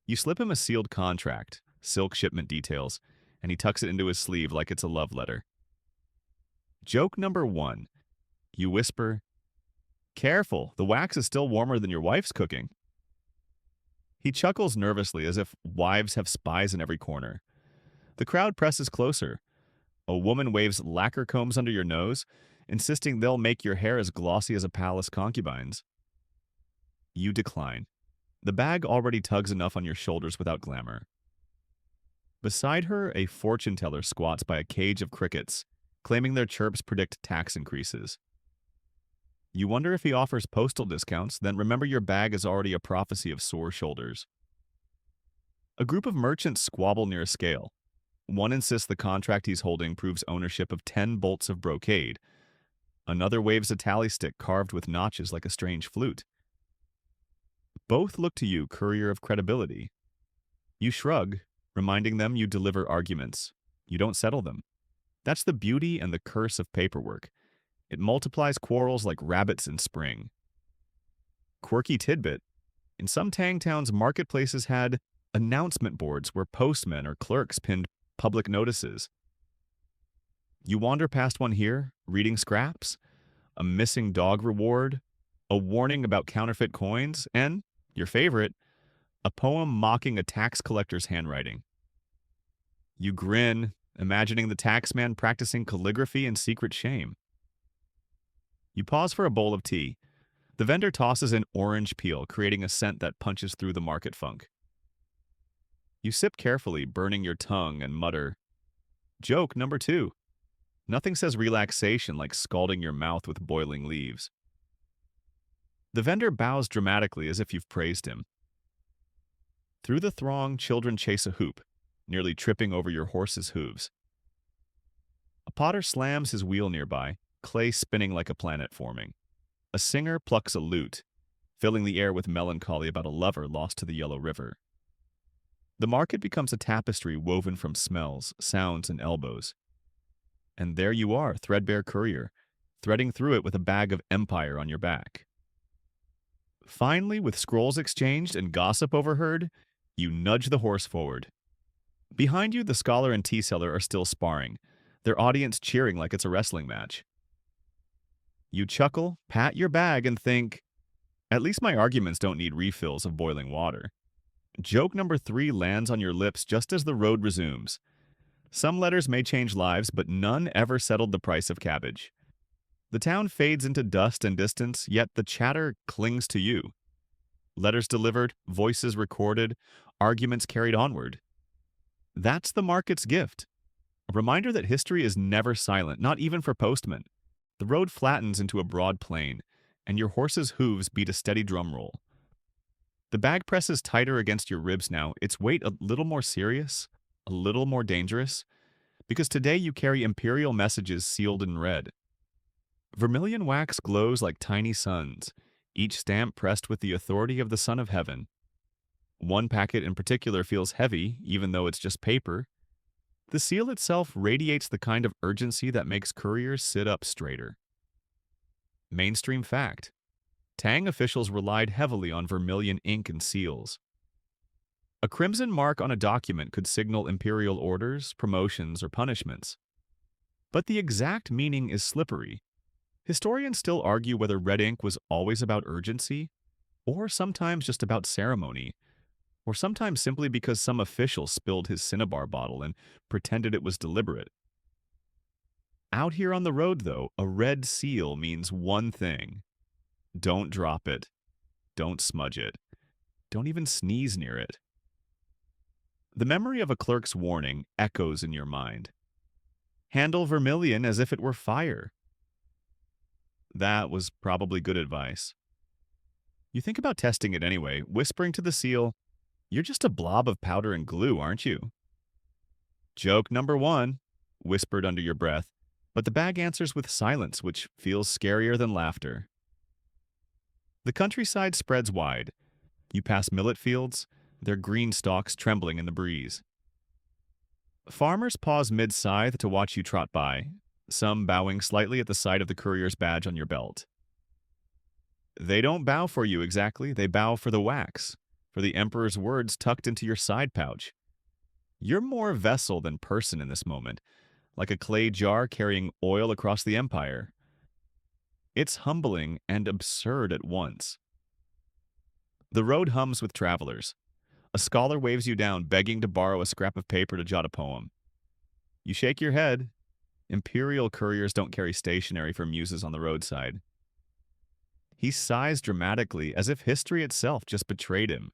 You slip him a sealed contract, silk shipment details, and he tucks it into his sleeve like it's a love letter. Joke number 1. You whisper, "Careful, the wax is still warmer than your wife's cooking." He chuckles nervously as if wives have spies in every corner. The crowd presses closer. A woman waves lacquer combs under your nose, insisting they'll make your hair as glossy as a palace concubine's. You decline. The bag already tugs enough on your shoulders without glamour. Beside her, a fortune teller squats by a cage of crickets, claiming their chirps predict tax increases. You wonder if he offers postal discounts, then remember your bag is already a prophecy of sore shoulders. A group of merchants squabble near a scale. One insists the contract he's holding proves ownership of 10 bolts of brocade. Another waves a tally stick carved with notches like a strange flute. Both look to you, courier of credibility. You shrug, reminding them you deliver arguments. You don't settle them. That's the beauty and the curse of paperwork. It multiplies quarrels like rabbits in spring. Quirky tidbit: in some Tang towns, marketplaces had announcement boards where postmen or clerks pinned public notices. You wander past one here, reading scraps, a missing dog reward, a warning about counterfeit coins, and, your favorite, a poem mocking a tax collector's handwriting. You grin, imagining the taxman practicing calligraphy in secret shame. You pause for a bowl of tea. The vendor tosses in orange peel, creating a scent that punches through the market funk. You sip carefully, burning your tongue, and mutter, "Joke number 2. Nothing says relaxation like scalding your mouth with boiling leaves." The vendor bows dramatically as if you've praised him. Through the throng, children chase a hoop, nearly tripping over your horse's hooves. A potter slams his wheel nearby, clay spinning like a planet forming. A singer plucks a lute, filling the air with melancholy about a lover lost to the Yellow River. The market becomes a tapestry woven from smells, sounds, and elbows. And there you are, threadbare courier, threading through it with a bag of empire on your back. Finally, with scrolls exchanged and gossip overheard, you nudge the horse forward. Behind you, the scholar and tea seller are still sparring, their audience cheering like it's a wrestling match. You chuckle, pat your bag, and think, at least my arguments don't need refills of boiling water. Joke number 3 lands on your lips just as the road resumes. Some letters may change lives, but none ever settled the price of cabbage. The town fades into dust and distance, yet the chatter clings to you. Letters delivered, voices recorded, arguments carried onward. That's the market's gift. A reminder that history is never silent, not even for Postman. The road flattens into a broad plain, and your horse's hooves beat a steady drum roll. The bag presses tighter against your ribs now, its weight a little more serious, a little more dangerous, because today you carry imperial messages sealed in red. Vermilion wax glows like tiny suns, each stamp pressed with the authority of the Son of Heaven. One packet in particular feels heavy, even though it's just paper. The seal itself radiates the kind of urgency that makes couriers sit up straighter. Mainstream fact: Tang officials relied heavily on vermilion ink and seals. A crimson mark on a document could signal imperial orders, promotions, or punishments. But the exact meaning is slippery. Historians still argue whether red ink was always about urgency, or sometimes just about ceremony, or sometimes simply because some official spilled his cinnabar bottle and pretended it was deliberate. Out here on the road, though, a red seal means one thing: don't drop it, don't smudge it, don't even sneeze near it. The memory of a clerk's warning echoes in your mind. Handle vermilion as if it were fire. That was probably good advice. You think about testing it anyway, whispering to the seal, "You're just a blob of powder and glue, aren't you?" Joke number one, whispered under your breath, but the bag answers with silence, which feels scarier than laughter. The countryside spreads wide. You pass millet fields, their green stalks trembling in the breeze. Farmers pause mid-scythe to watch you trot by, some bowing slightly at the sight of the courier's badge on your belt. They don't bow for you exactly, they bow for the wax, for the emperor's words tucked into your side pouch. You're more vessel than person in this moment, like a clay jar carrying oil across the empire. It's humbling and absurd at once. The road hums with travelers. A scholar waves you down, begging to borrow a scrap of paper to jot a poem. You shake your head. Imperial couriers don't carry stationery for muses on the roadside. He sighs dramatically, as if history itself just betrayed him.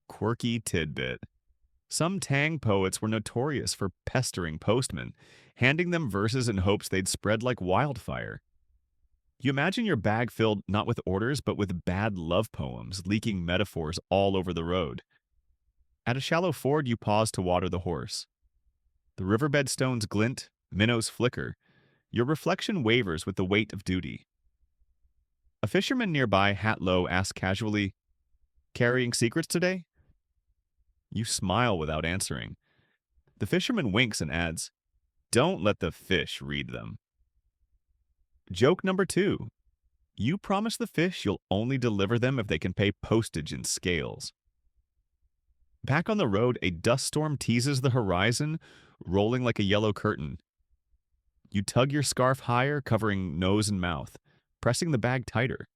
Quirky tidbit. Some Tang poets were notorious for pestering postmen, handing them verses in hopes they'd spread like wildfire. You imagine your bag filled not with orders, but with bad love poems, leaking metaphors all over the road. At a shallow ford, you pause to water the horse. The riverbed stones glint, minnows flicker. Your reflection wavers with the weight of duty. A fisherman nearby, hat low, asks casually, "Carrying secrets today?" You smile without answering. The fisherman winks and adds, "Don't let the fish read them." Joke number two. You promise the fish you'll only deliver them if they can pay postage in scales. Back on the road, a dust storm teases the horizon, rolling like a yellow curtain. You tug your scarf higher, covering nose and mouth, pressing the bag tighter.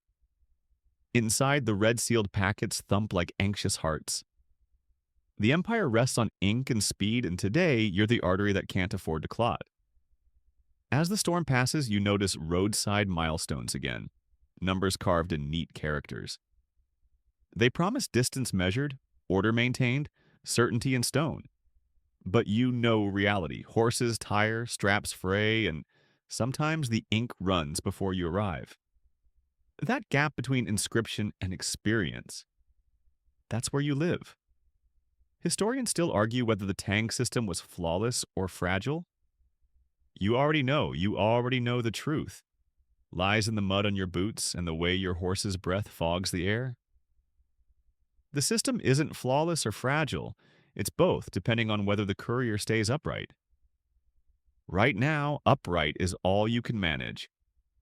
Inside, the red-sealed packets thump like anxious hearts. The empire rests on ink and speed, and today you're the artery that can't afford to clot. As the storm passes, you notice roadside milestones again, numbers carved in neat characters. They promise distance measured, order maintained, certainty in stone. But you know reality. Horses tire, straps fray, and sometimes the ink runs before you arrive. That gap between inscription and experience, that's where you live. Historians still argue whether the Tang system was flawless or fragile. You already know the truth. Lies in the mud on your boots and the way your horse's breath fogs the air. The system isn't flawless or fragile. It's both, depending on whether the courier stays upright. Right now, upright is all you can manage.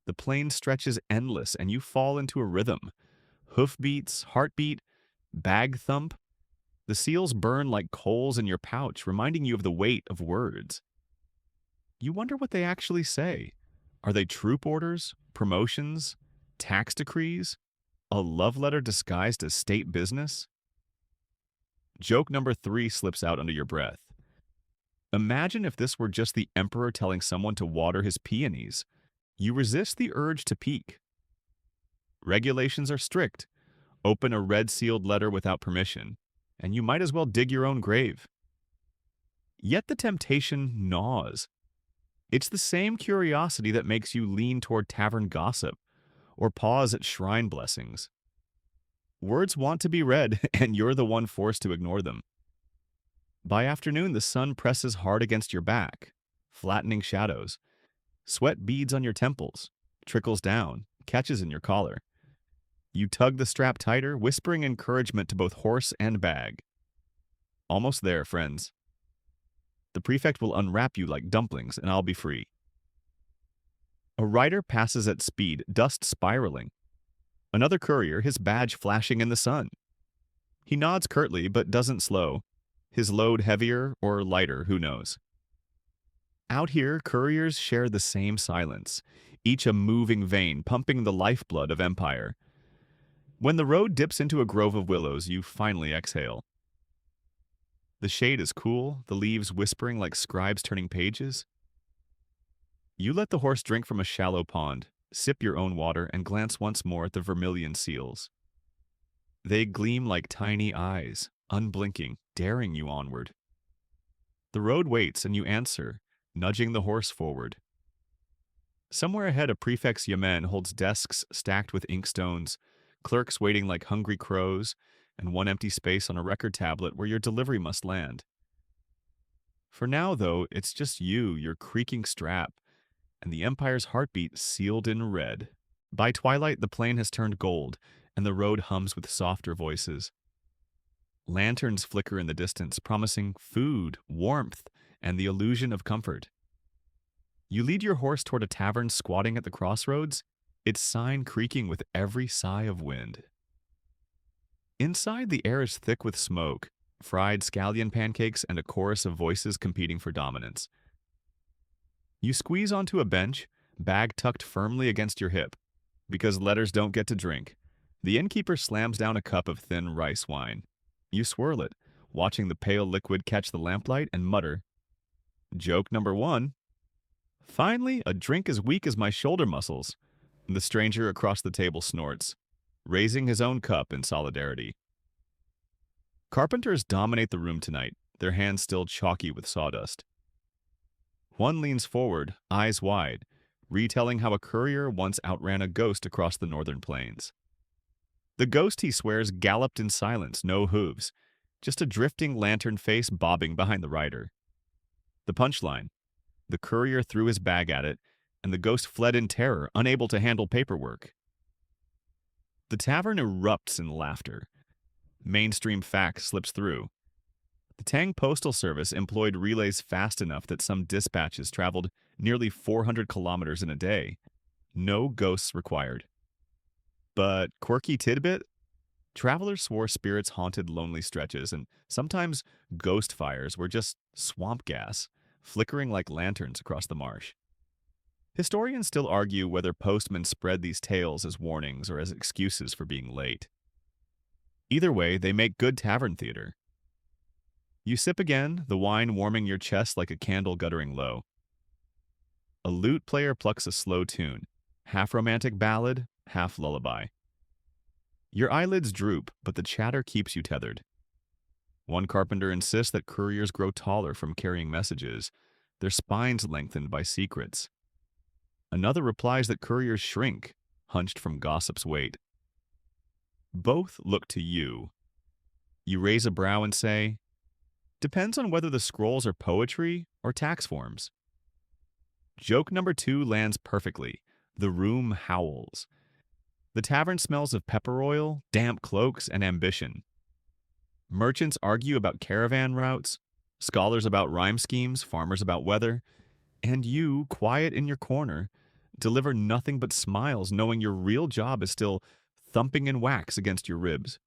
The plain stretches endless, and you fall into a rhythm. Hoofbeats, heartbeat, bag thump. The seals burn like coals in your pouch, reminding you of the weight of words. You wonder what they actually say. Are they troop orders, promotions, tax decrees, a love letter disguised as state business? Joke number 3 slips out under your breath. Imagine if this were just the emperor telling someone to water his peonies. You resist the urge to peek. Regulations are strict. Open a red-sealed letter without permission, and you might as well dig your own grave. Yet the temptation gnaws. It's the same curiosity that makes you lean toward tavern gossip or pause at shrine blessings. Words want to be read, and you're the one forced to ignore them. By afternoon, the sun presses hard against your back, flattening shadows. Sweat beads on your temples, trickles down, catches in your collar. You tug the strap tighter, whispering encouragement to both horse and bag. Almost there, friends. The prefect will unwrap you like dumplings, and I'll be free. A rider passes at speed, dust spiraling. Another courier, his badge flashing in the sun. He nods curtly, but doesn't slow. His load heavier or lighter, who knows? Out here, couriers share the same silence, each a moving vein pumping the lifeblood of empire. When the road dips into a grove of willows, you finally exhale. The shade is cool, the leaves whispering like scribes turning pages. You let the horse drink from a shallow pond, sip your own water, and glance once more at the vermilion seals. They gleam like tiny eyes, unblinking, daring you onward. The road waits, and you answer, nudging the horse forward. Somewhere ahead, a prefect's yamen holds desks stacked with inkstones, clerks waiting like hungry crows, and one empty space on a record tablet where your delivery must land. For now, though, it's just you, your creaking strap, and the Empire's heartbeat sealed in red. By twilight, the plain has turned gold, and the road hums with softer voices. Lanterns flicker in the distance, promising food, warmth, and the illusion of comfort. You lead your horse toward a tavern squatting at the crossroads, its sign creaking with every sigh of wind. Inside, the air is thick with smoke, fried scallion pancakes, and a chorus of voices competing for dominance. You squeeze onto a bench, bag tucked firmly against your hip. Because letters don't get to drink, the innkeeper slams down a cup of thin rice wine. You swirl it, watching the pale liquid catch the lamplight and mutter, "Joke number one." Finally, a drink as weak as my shoulder muscles. The stranger across the table snorts, raising his own cup in solidarity. Carpenters dominate the room tonight, their hands still chalky with sawdust. One leans forward, eyes wide, retelling how a courier once outran a ghost across the northern plains. The ghost, he swears, galloped in silence, no hooves, just a drifting lantern face bobbing behind the rider. The punchline: the courier threw his bag at it, and the ghost fled in terror, unable to handle paperwork. The tavern erupts in laughter. Mainstream fact slips through. The Tang Postal Service employed relays fast enough that some dispatches traveled nearly 400 kilometers in a day. No ghosts required. But quirky tidbit? Travelers swore spirits haunted lonely stretches, and sometimes ghost fires were just swamp gas, flickering like lanterns across the marsh. Historians still argue whether postmen spread these tales as warnings or as excuses for being late. Either way, they make good tavern theater. You sip again, the wine warming your chest like a candle guttering low. A lute player plucks a slow tune, half romantic ballad, half lullaby. Your eyelids droop, but the chatter keeps you tethered. One carpenter insists that couriers grow taller from carrying messages, their spines lengthened by secrets. Another replies that couriers shrink, hunched from gossip's weight. Both look to you. You raise a brow and say, "Depends on whether the scrolls are poetry or tax forms." Joke number two lands perfectly. The room howls. The tavern smells of pepper oil, damp cloaks, and ambition. Merchants argue about caravan routes, scholars about rhyme schemes, farmers about weather, and you, quiet in your corner, deliver nothing but smiles, knowing your real job is still thumping in wax against your ribs.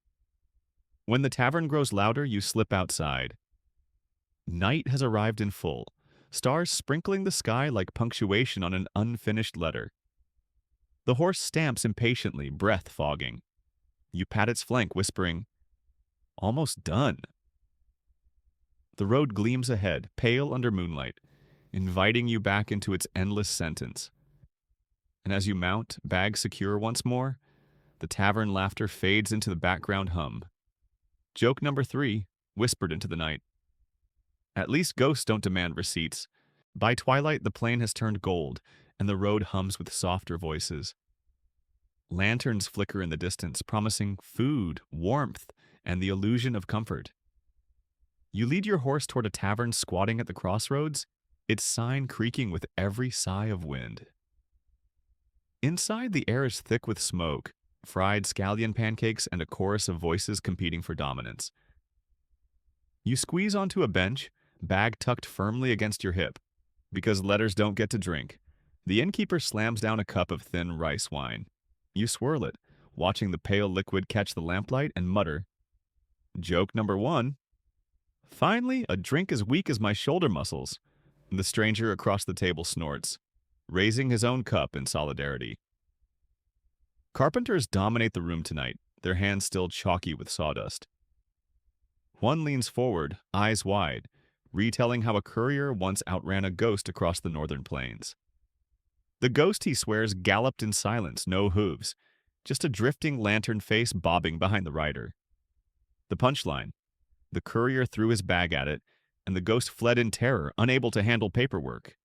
When the tavern grows louder, you slip outside. Night has arrived in full, stars sprinkling the sky like punctuation on an unfinished letter. The horse stamps impatiently, breath fogging. You pat its flank, whispering, "Almost done." The road gleams ahead, pale under moonlight, inviting you back into its endless sentence. And as you mount, bag secure once more, the tavern laughter fades into the background hum. Joke number three, whispered into the night. At least ghosts don't demand receipts. By twilight, the plain has turned gold, and the road hums with softer voices. Lanterns flicker in the distance, promising food, warmth, and the illusion of comfort. You lead your horse toward a tavern squatting at the crossroads, its sign creaking with every sigh of wind. Inside, the air is thick with smoke, fried scallion pancakes, and a chorus of voices competing for dominance. You squeeze onto a bench, bag tucked firmly against your hip. Because letters don't get to drink, the innkeeper slams down a cup of thin rice wine. You swirl it, watching the pale liquid catch the lamplight and mutter, "Joke number one." Finally, a drink as weak as my shoulder muscles. The stranger across the table snorts, raising his own cup in solidarity. Carpenters dominate the room tonight, their hands still chalky with sawdust. One leans forward, eyes wide, retelling how a courier once outran a ghost across the northern plains. The ghost, he swears, galloped in silence, no hooves, just a drifting lantern face bobbing behind the rider. The punchline: the courier threw his bag at it, and the ghost fled in terror, unable to handle paperwork.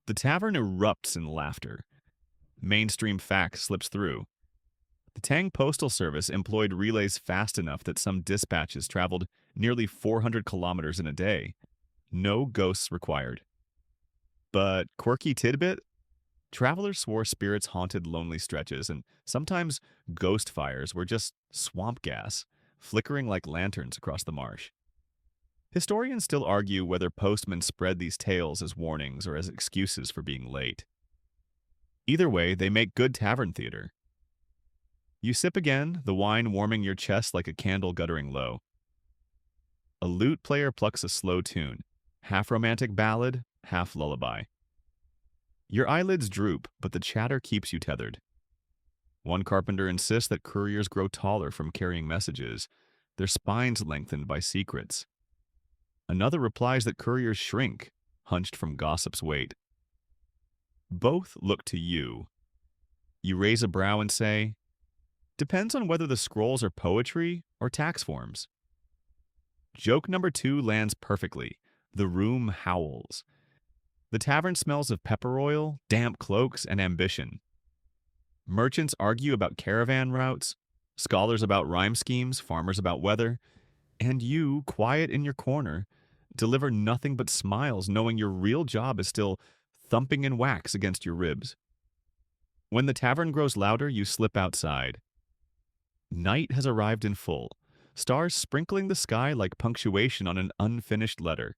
The tavern erupts in laughter. Mainstream fact slips through. The Tang Postal Service employed relays fast enough that some dispatches traveled nearly 400 kilometers in a day. No ghosts required. But quirky tidbit? Travelers swore spirits haunted lonely stretches, and sometimes ghost fires were just swamp gas, flickering like lanterns across the marsh. Historians still argue whether postmen spread these tales as warnings or as excuses for being late. Either way, they make good tavern theater. You sip again, the wine warming your chest like a candle guttering low. A lute player plucks a slow tune, half romantic ballad, half lullaby. Your eyelids droop, but the chatter keeps you tethered. One carpenter insists that couriers grow taller from carrying messages, their spines lengthened by secrets. Another replies that couriers shrink, hunched from gossip's weight. Both look to you. You raise a brow and say, "Depends on whether the scrolls are poetry or tax forms." Joke number two lands perfectly. The room howls. The tavern smells of pepper oil, damp cloaks, and ambition. Merchants argue about caravan routes, scholars about rhyme schemes, farmers about weather, and you, quiet in your corner, deliver nothing but smiles, knowing your real job is still thumping in wax against your ribs. When the tavern grows louder, you slip outside. Night has arrived in full, stars sprinkling the sky like punctuation on an unfinished letter.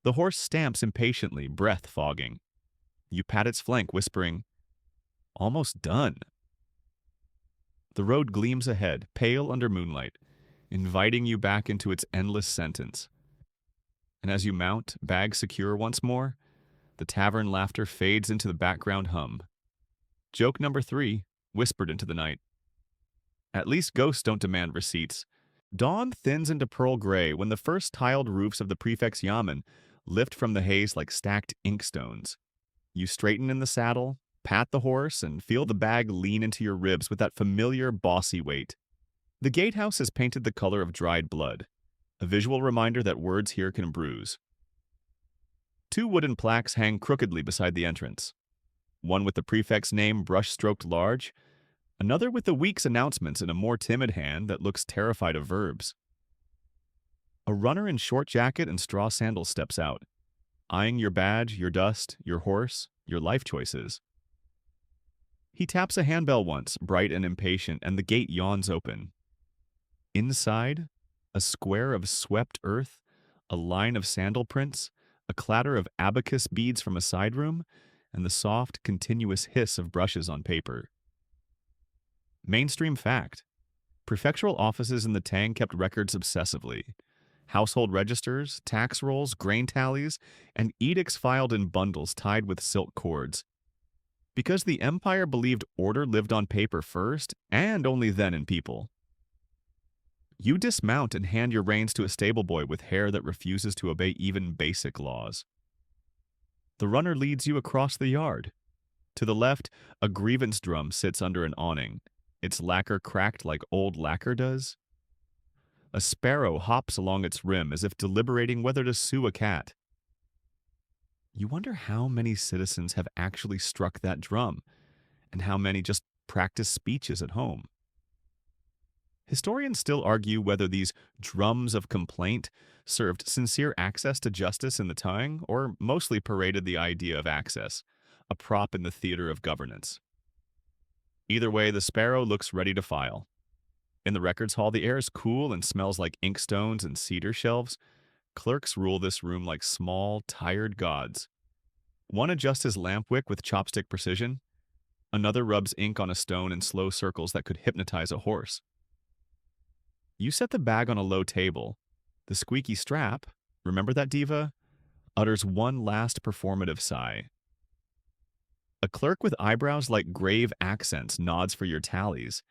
The horse stamps impatiently, breath fogging. You pat its flank, whispering, "Almost done." The road gleams ahead, pale under moonlight, inviting you back into its endless sentence. And as you mount, bag secure once more, the tavern laughter fades into the background hum. Joke number three, whispered into the night. At least ghosts don't demand receipts. Dawn thins into pearl gray when the first tiled roofs of the prefect's yamen lift from the haze like stacked inkstones. You straighten in the saddle, pat the horse, and feel the bag lean into your ribs with that familiar, bossy weight. The gatehouse is painted the color of dried blood, a visual reminder that words here can bruise. Two wooden plaques hang crookedly beside the entrance. One with the prefect's name brush-stroked large, another with the week's announcements in a more timid hand that looks terrified of verbs. A runner in short jacket and straw sandals steps out, eyeing your badge, your dust, your horse, your life choices. He taps a handbell once, bright and impatient, and the gate yawns open. Inside, a square of swept earth, a line of sandal prints, a clatter of abacus beads from a side room, and the soft, continuous hiss of brushes on paper. Mainstream fact: prefectural offices in the Tang kept records obsessively. Household registers, tax rolls, grain tallies, and edicts filed in bundles tied with silk cords. Because the empire believed order lived on paper first, and only then in people. You dismount and hand your reins to a stable boy with hair that refuses to obey even basic laws. The runner leads you across the yard. To the left, a grievance drum sits under an awning, its lacquer cracked like old lacquer does. A sparrow hops along its rim as if deliberating whether to sue a cat. You wonder how many citizens have actually struck that drum, and how many just practice speeches at home. Historians still argue whether these drums of complaint served sincere access to justice in the Tang or mostly paraded the idea of access, a prop in the theater of governance. Either way, the sparrow looks ready to file. In the records hall, the air is cool and smells like inkstones and cedar shelves. Clerks rule this room like small, tired gods. One adjusts his lamp wick with chopstick precision. Another rubs ink on a stone in slow circles that could hypnotize a horse. You set the bag on a low table. The squeaky strap, remember that diva, utters one last performative sigh. A clerk with eyebrows like grave accents nods for your tallies.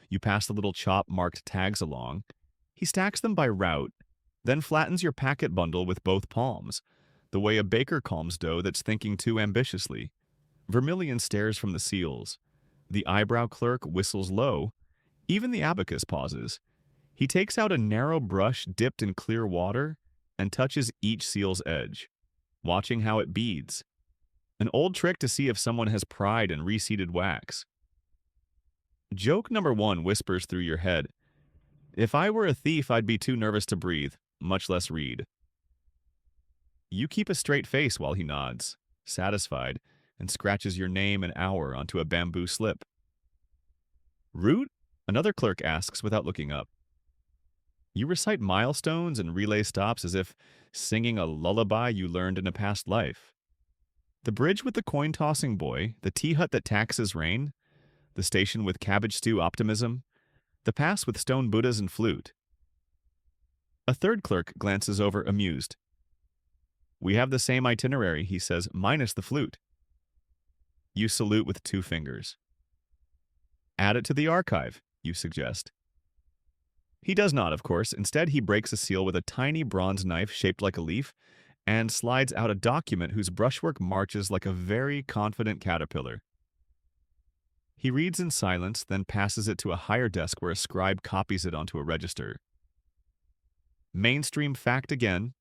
You pass the little chop-marked tags along. He stacks them by route, then flattens your packet bundle with both palms, the way a baker calms dough that's thinking too ambitiously. Vermilion stares from the seals. The eyebrow clerk whistles low. Even the abacus pauses. He takes out a narrow brush dipped in clear water and touches each seal's edge, watching how it beads. An old trick to see if someone has pride in reseeded wax. Joke number 1 whispers through your head. If I were a thief, I'd be too nervous to breathe, much less read. You keep a straight face while he nods, satisfied, and scratches your name and hour onto a bamboo slip. Route? Another clerk asks without looking up. You recite milestones and relay stops as if singing a lullaby you learned in a past life. The bridge with the coin-tossing boy, the tea hut that taxes rain, the station with cabbage stew optimism, the pass with stone Buddhas and flute. A third clerk glances over, amused. We have the same itinerary, he says, minus the flute. You salute with 2 fingers. Add it to the archive, you suggest. He does not, of course. Instead, he breaks a seal with a tiny bronze knife shaped like a leaf and slides out a document whose brushwork marches like a very confident caterpillar. He reads in silence, then passes it to a higher desk where a scribe copies it onto a register. Mainstream fact again,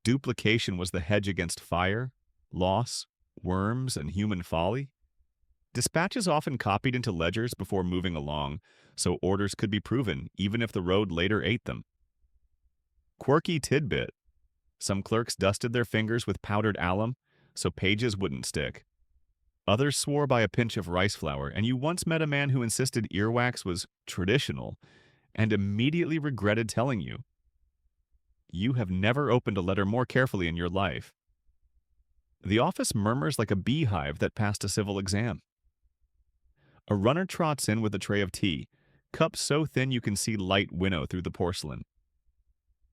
duplication was the hedge against fire, loss, worms, and human folly. Dispatches often copied into ledgers before moving along, so orders could be proven, even if the road later ate them. Quirky tidbit. Some clerks dusted their fingers with powdered alum, so pages wouldn't stick. Others swore by a pinch of rice flour, and you once met a man who insisted earwax was traditional and immediately regretted telling you. You have never opened a letter more carefully in your life. The office murmurs like a beehive that passed a civil exam. A runner trots in with a tray of tea, cups so thin you can see light winnow through the porcelain.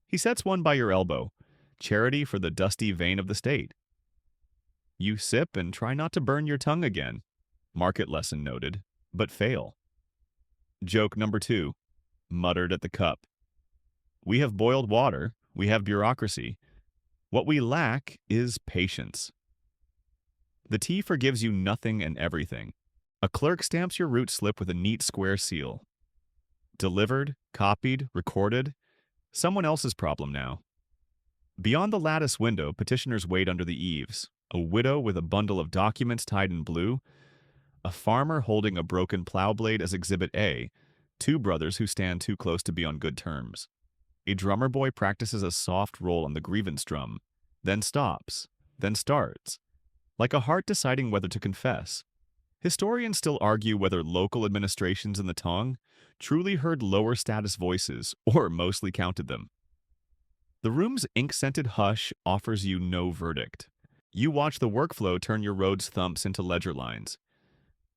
He sets one by your elbow, charity for the dusty vein of the state. You sip and try not to burn your tongue again. Market lesson noted, but fail. Joke number 2, muttered at the cup. We have boiled water, we have bureaucracy. What we lack is patience. The tea forgives you nothing and everything. A clerk stamps your route slip with a neat square seal. Delivered, copied, recorded. Someone else's problem now. Beyond the lattice window, petitioners wait under the eaves. A widow with a bundle of documents tied in blue. A farmer holding a broken plow blade as Exhibit A. 2 brothers who stand too close to be on good terms. A drummer boy practices a soft roll on the grievance drum, then stops, then starts, like a heart deciding whether to confess. Historians still argue whether local administrations in the Tang truly heard lower status voices or mostly counted them. The room's ink-scented hush offers you no verdict. You watch the workflow turn your road's thumps into ledger lines.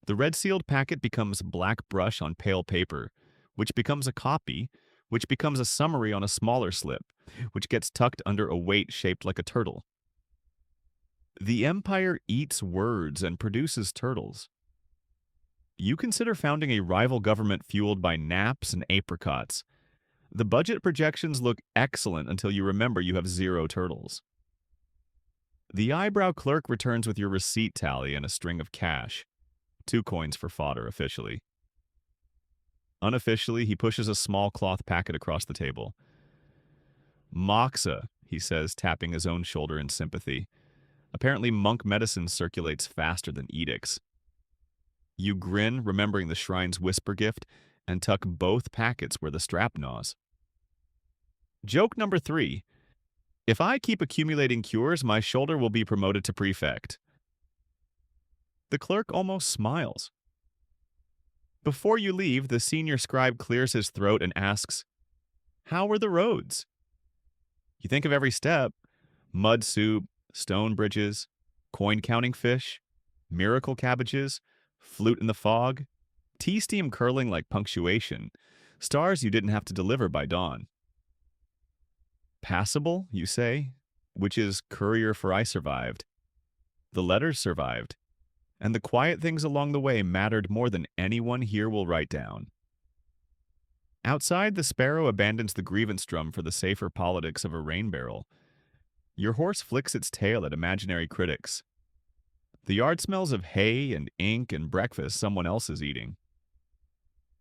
The red-sealed packet becomes black brush on pale paper, which becomes a copy, which becomes a summary on a smaller slip, which gets tucked under a weight shaped like a turtle. The empire eats words and produces turtles. You consider founding a rival government fueled by naps and apricots. The budget projections look excellent until you remember you have 0 turtles. The eyebrow clerk returns with your receipt tally and a string of cash. 2 coins for fodder officially. Unofficially, he pushes a small cloth packet across the table. Moxa, he says, tapping his own shoulder in sympathy. Apparently, monk medicine circulates faster than edicts. You grin, remembering the shrine's whisper gift, and tuck both packets where the strap gnaws. Joke number 3. If I keep accumulating cures, my shoulder will be promoted to prefect. The clerk almost smiles. Before you leave, the senior scribe clears his throat and asks, "How were the roads?" You think of every step: mud soup, stone bridges, coin-counting fish, miracle cabbages, flute in the fog, tea steam curling like punctuation, stars you didn't have to deliver by dawn. Passable, you say, which is courier for I survived. The letters survived, and the quiet things along the way mattered more than anyone here will write down. Outside, the sparrow abandons the grievance drum for the safer politics of a rain barrel. Your horse flicks its tail at imaginary critics. The yard smells of hay and ink and breakfast someone else is eating.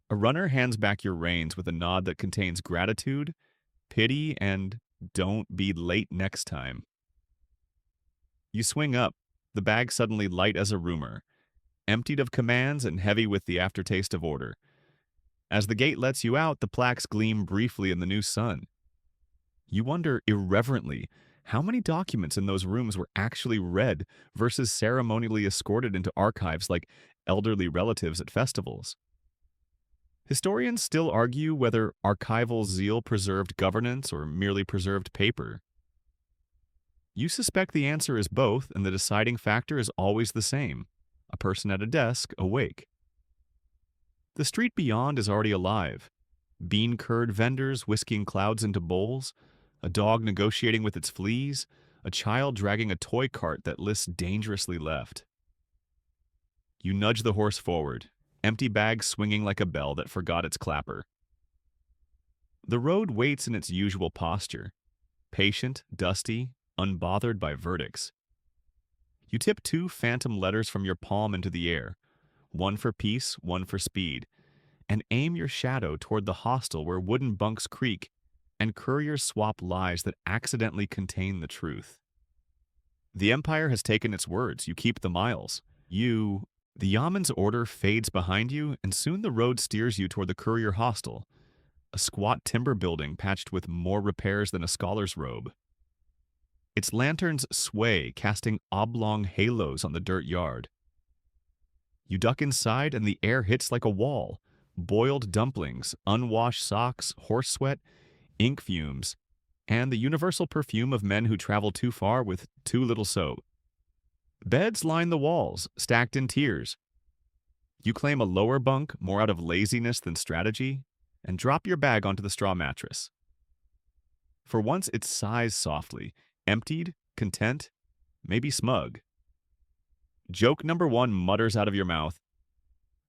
A runner hands back your reins with a nod that contains gratitude, pity, and "don't be late next time." You swing up, the bag suddenly light as a rumor, emptied of commands and heavy with the aftertaste of order. As the gate lets you out, the plaques gleam briefly in the new sun. You wonder irreverently how many documents in those rooms were actually read versus ceremonially escorted into archives like elderly relatives at festivals. Historians still argue whether archival zeal preserved governance or merely preserved paper. You suspect the answer is both, and the deciding factor is always the same: a person at a desk, awake. The street beyond is already alive. Bean curd vendors whisking clouds into bowls, a dog negotiating with its fleas, a child dragging a toy cart that lists dangerously left. You nudge the horse forward, empty bag swinging like a bell that forgot its clapper. The road waits in its usual posture, patient, dusty, unbothered by verdicts. You tip 2 phantom letters from your palm into the air, one for peace, one for speed, and aim your shadow toward the hostel where wooden bunks creak and couriers swap lies that accidentally contain the truth. The Empire has taken its words. You keep the miles. The Yaman's order fades behind you, and soon the road steers you toward the courier hostel, a squat timber building patched with more repairs than a scholar's robe. Its lanterns sway, casting oblong halos on the dirt yard. You duck inside, and the air hits like a wall: boiled dumplings, unwashed socks, horse sweat, ink fumes, and the universal perfume of men who travel too far with too little soap. Beds line the walls, stacked in tiers. You claim a lower bunk, more out of laziness than strategy, and drop your bag onto the straw mattress. For once, it sighs softly, emptied, content, maybe smug. Joke number 1 mutters out of your mouth,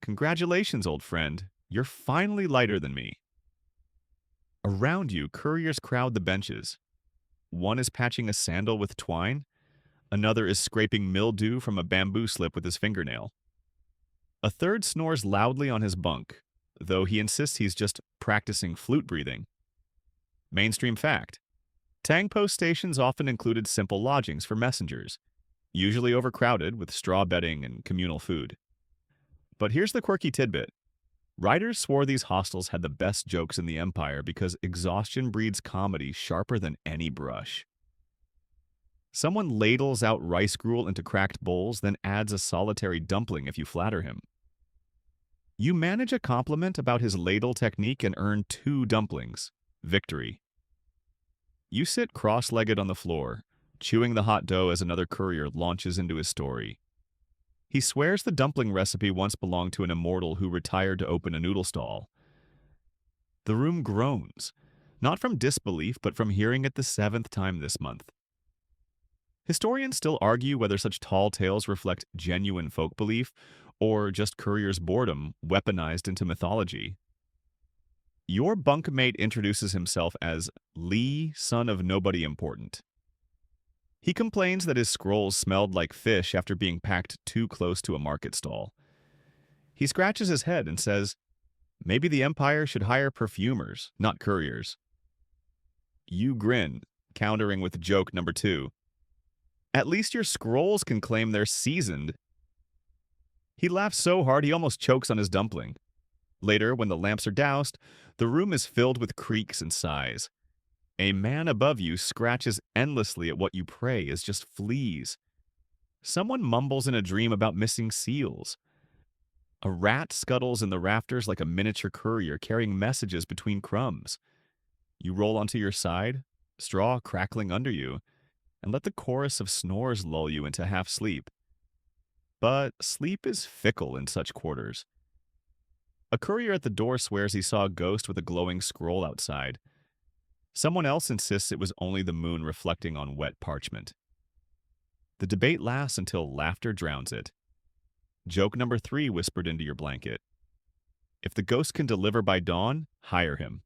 "Congratulations, old friend. You're finally lighter than me." Around you, couriers crowd the benches. One is patching a sandal with twine. Another is scraping mildew from a bamboo slip with his fingernail. A third snores loudly on his bunk, though he insists he's just practicing flute breathing. Mainstream fact: Tang post stations often included simple lodgings for messengers, usually overcrowded with straw bedding and communal food. But here's the quirky tidbit. Writers swore these hostels had the best jokes in the Empire because exhaustion breeds comedy sharper than any brush. Someone ladles out rice gruel into cracked bowls, then adds a solitary dumpling if you flatter him. You manage a compliment about his ladle technique and earn 2 dumplings. Victory. You sit cross-legged on the floor, chewing the hot dough as another courier launches into his story. He swears the dumpling recipe once belonged to an immortal who retired to open a noodle stall. The room groans, not from disbelief, but from hearing it the 7th time this month. Historians still argue whether such tall tales reflect genuine folk belief or just couriers' boredom weaponized into mythology. Your bunkmate introduces himself as Lee, son of nobody important. He complains that his scrolls smelled like fish after being packed too close to a market stall. He scratches his head and says, maybe the Empire should hire perfumers, not couriers. You grin, countering with joke number 2. At least your scrolls can claim they're seasoned. He laughs so hard he almost chokes on his dumpling. Later, when the lamps are doused, the room is filled with creaks and sighs. A man above you scratches endlessly at what you pray is just fleas. Someone mumbles in a dream about missing seals. A rat scuttles in the rafters like a miniature courier carrying messages between crumbs. You roll onto your side, straw crackling under you, and let the chorus of snores lull you into half sleep. But sleep is fickle in such quarters. A courier at the door swears he saw a ghost with a glowing scroll outside. Someone else insists it was only the moon reflecting on wet parchment. The debate lasts until laughter drowns it. Joke number 3 whispered into your blanket. If the ghost can deliver by dawn, hire him.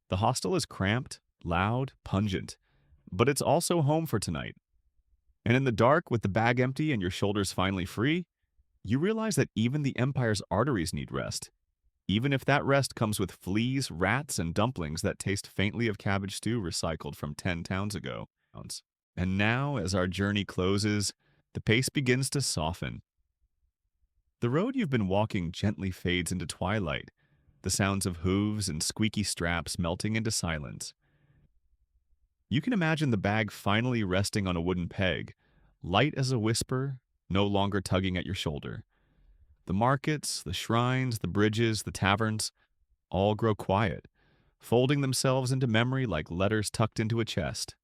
The hostel is cramped, loud, pungent, but it's also home for tonight. And in the dark, with the bag empty and your shoulders finally free, you realize that even the Empire's arteries need rest, even if that rest comes with fleas, rats, and dumplings that taste faintly of cabbage stew recycled from 10 towns ago. And now, as our journey closes, the pace begins to soften. The road you've been walking gently fades into twilight, the sounds of hooves and squeaky straps melting into silence. You can imagine the bag finally resting on a wooden peg, light as a whisper, no longer tugging at your shoulder. The markets, the shrines, the bridges, the taverns, all grow quiet, folding themselves into memory like letters tucked into a chest.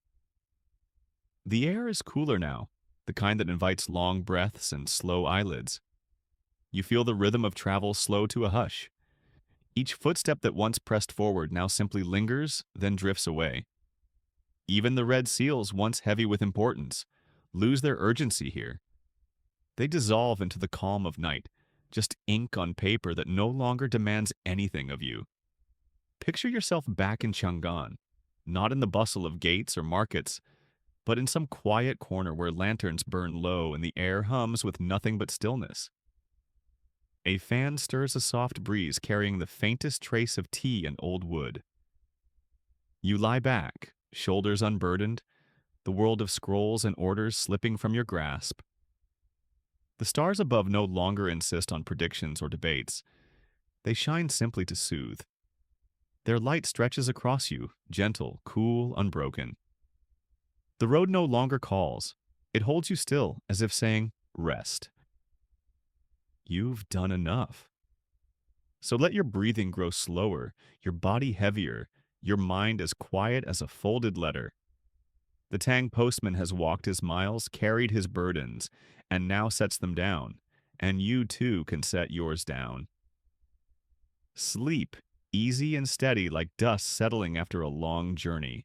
The air is cooler now, the kind that invites long breaths and slow eyelids. You feel the rhythm of travel slow to a hush. Each footstep that once pressed forward now simply lingers, then drifts away. Even the red seals, once heavy with importance, lose their urgency here. They dissolve into the calm of night, just ink on paper that no longer demands anything of you. Picture yourself back in Chang'an, not in the bustle of gates or markets, but in some quiet corner where lanterns burn low and the air hums with nothing but stillness. A fan stirs a soft breeze carrying the faintest trace of tea and old wood. You lie back, shoulders unburdened, the world of scrolls and orders slipping from your grasp. The stars above no longer insist on predictions or debates. They shine simply to soothe. Their light stretches across you, gentle, cool, unbroken. The road no longer calls. It holds you still, as if saying, rest. You've done enough. So let your breathing grow slower, your body heavier, your mind as quiet as a folded letter. The Tang postman has walked his miles, carried his burdens, and now sets them down, and you too can set yours down. Sleep, easy and steady like dust settling after a long journey,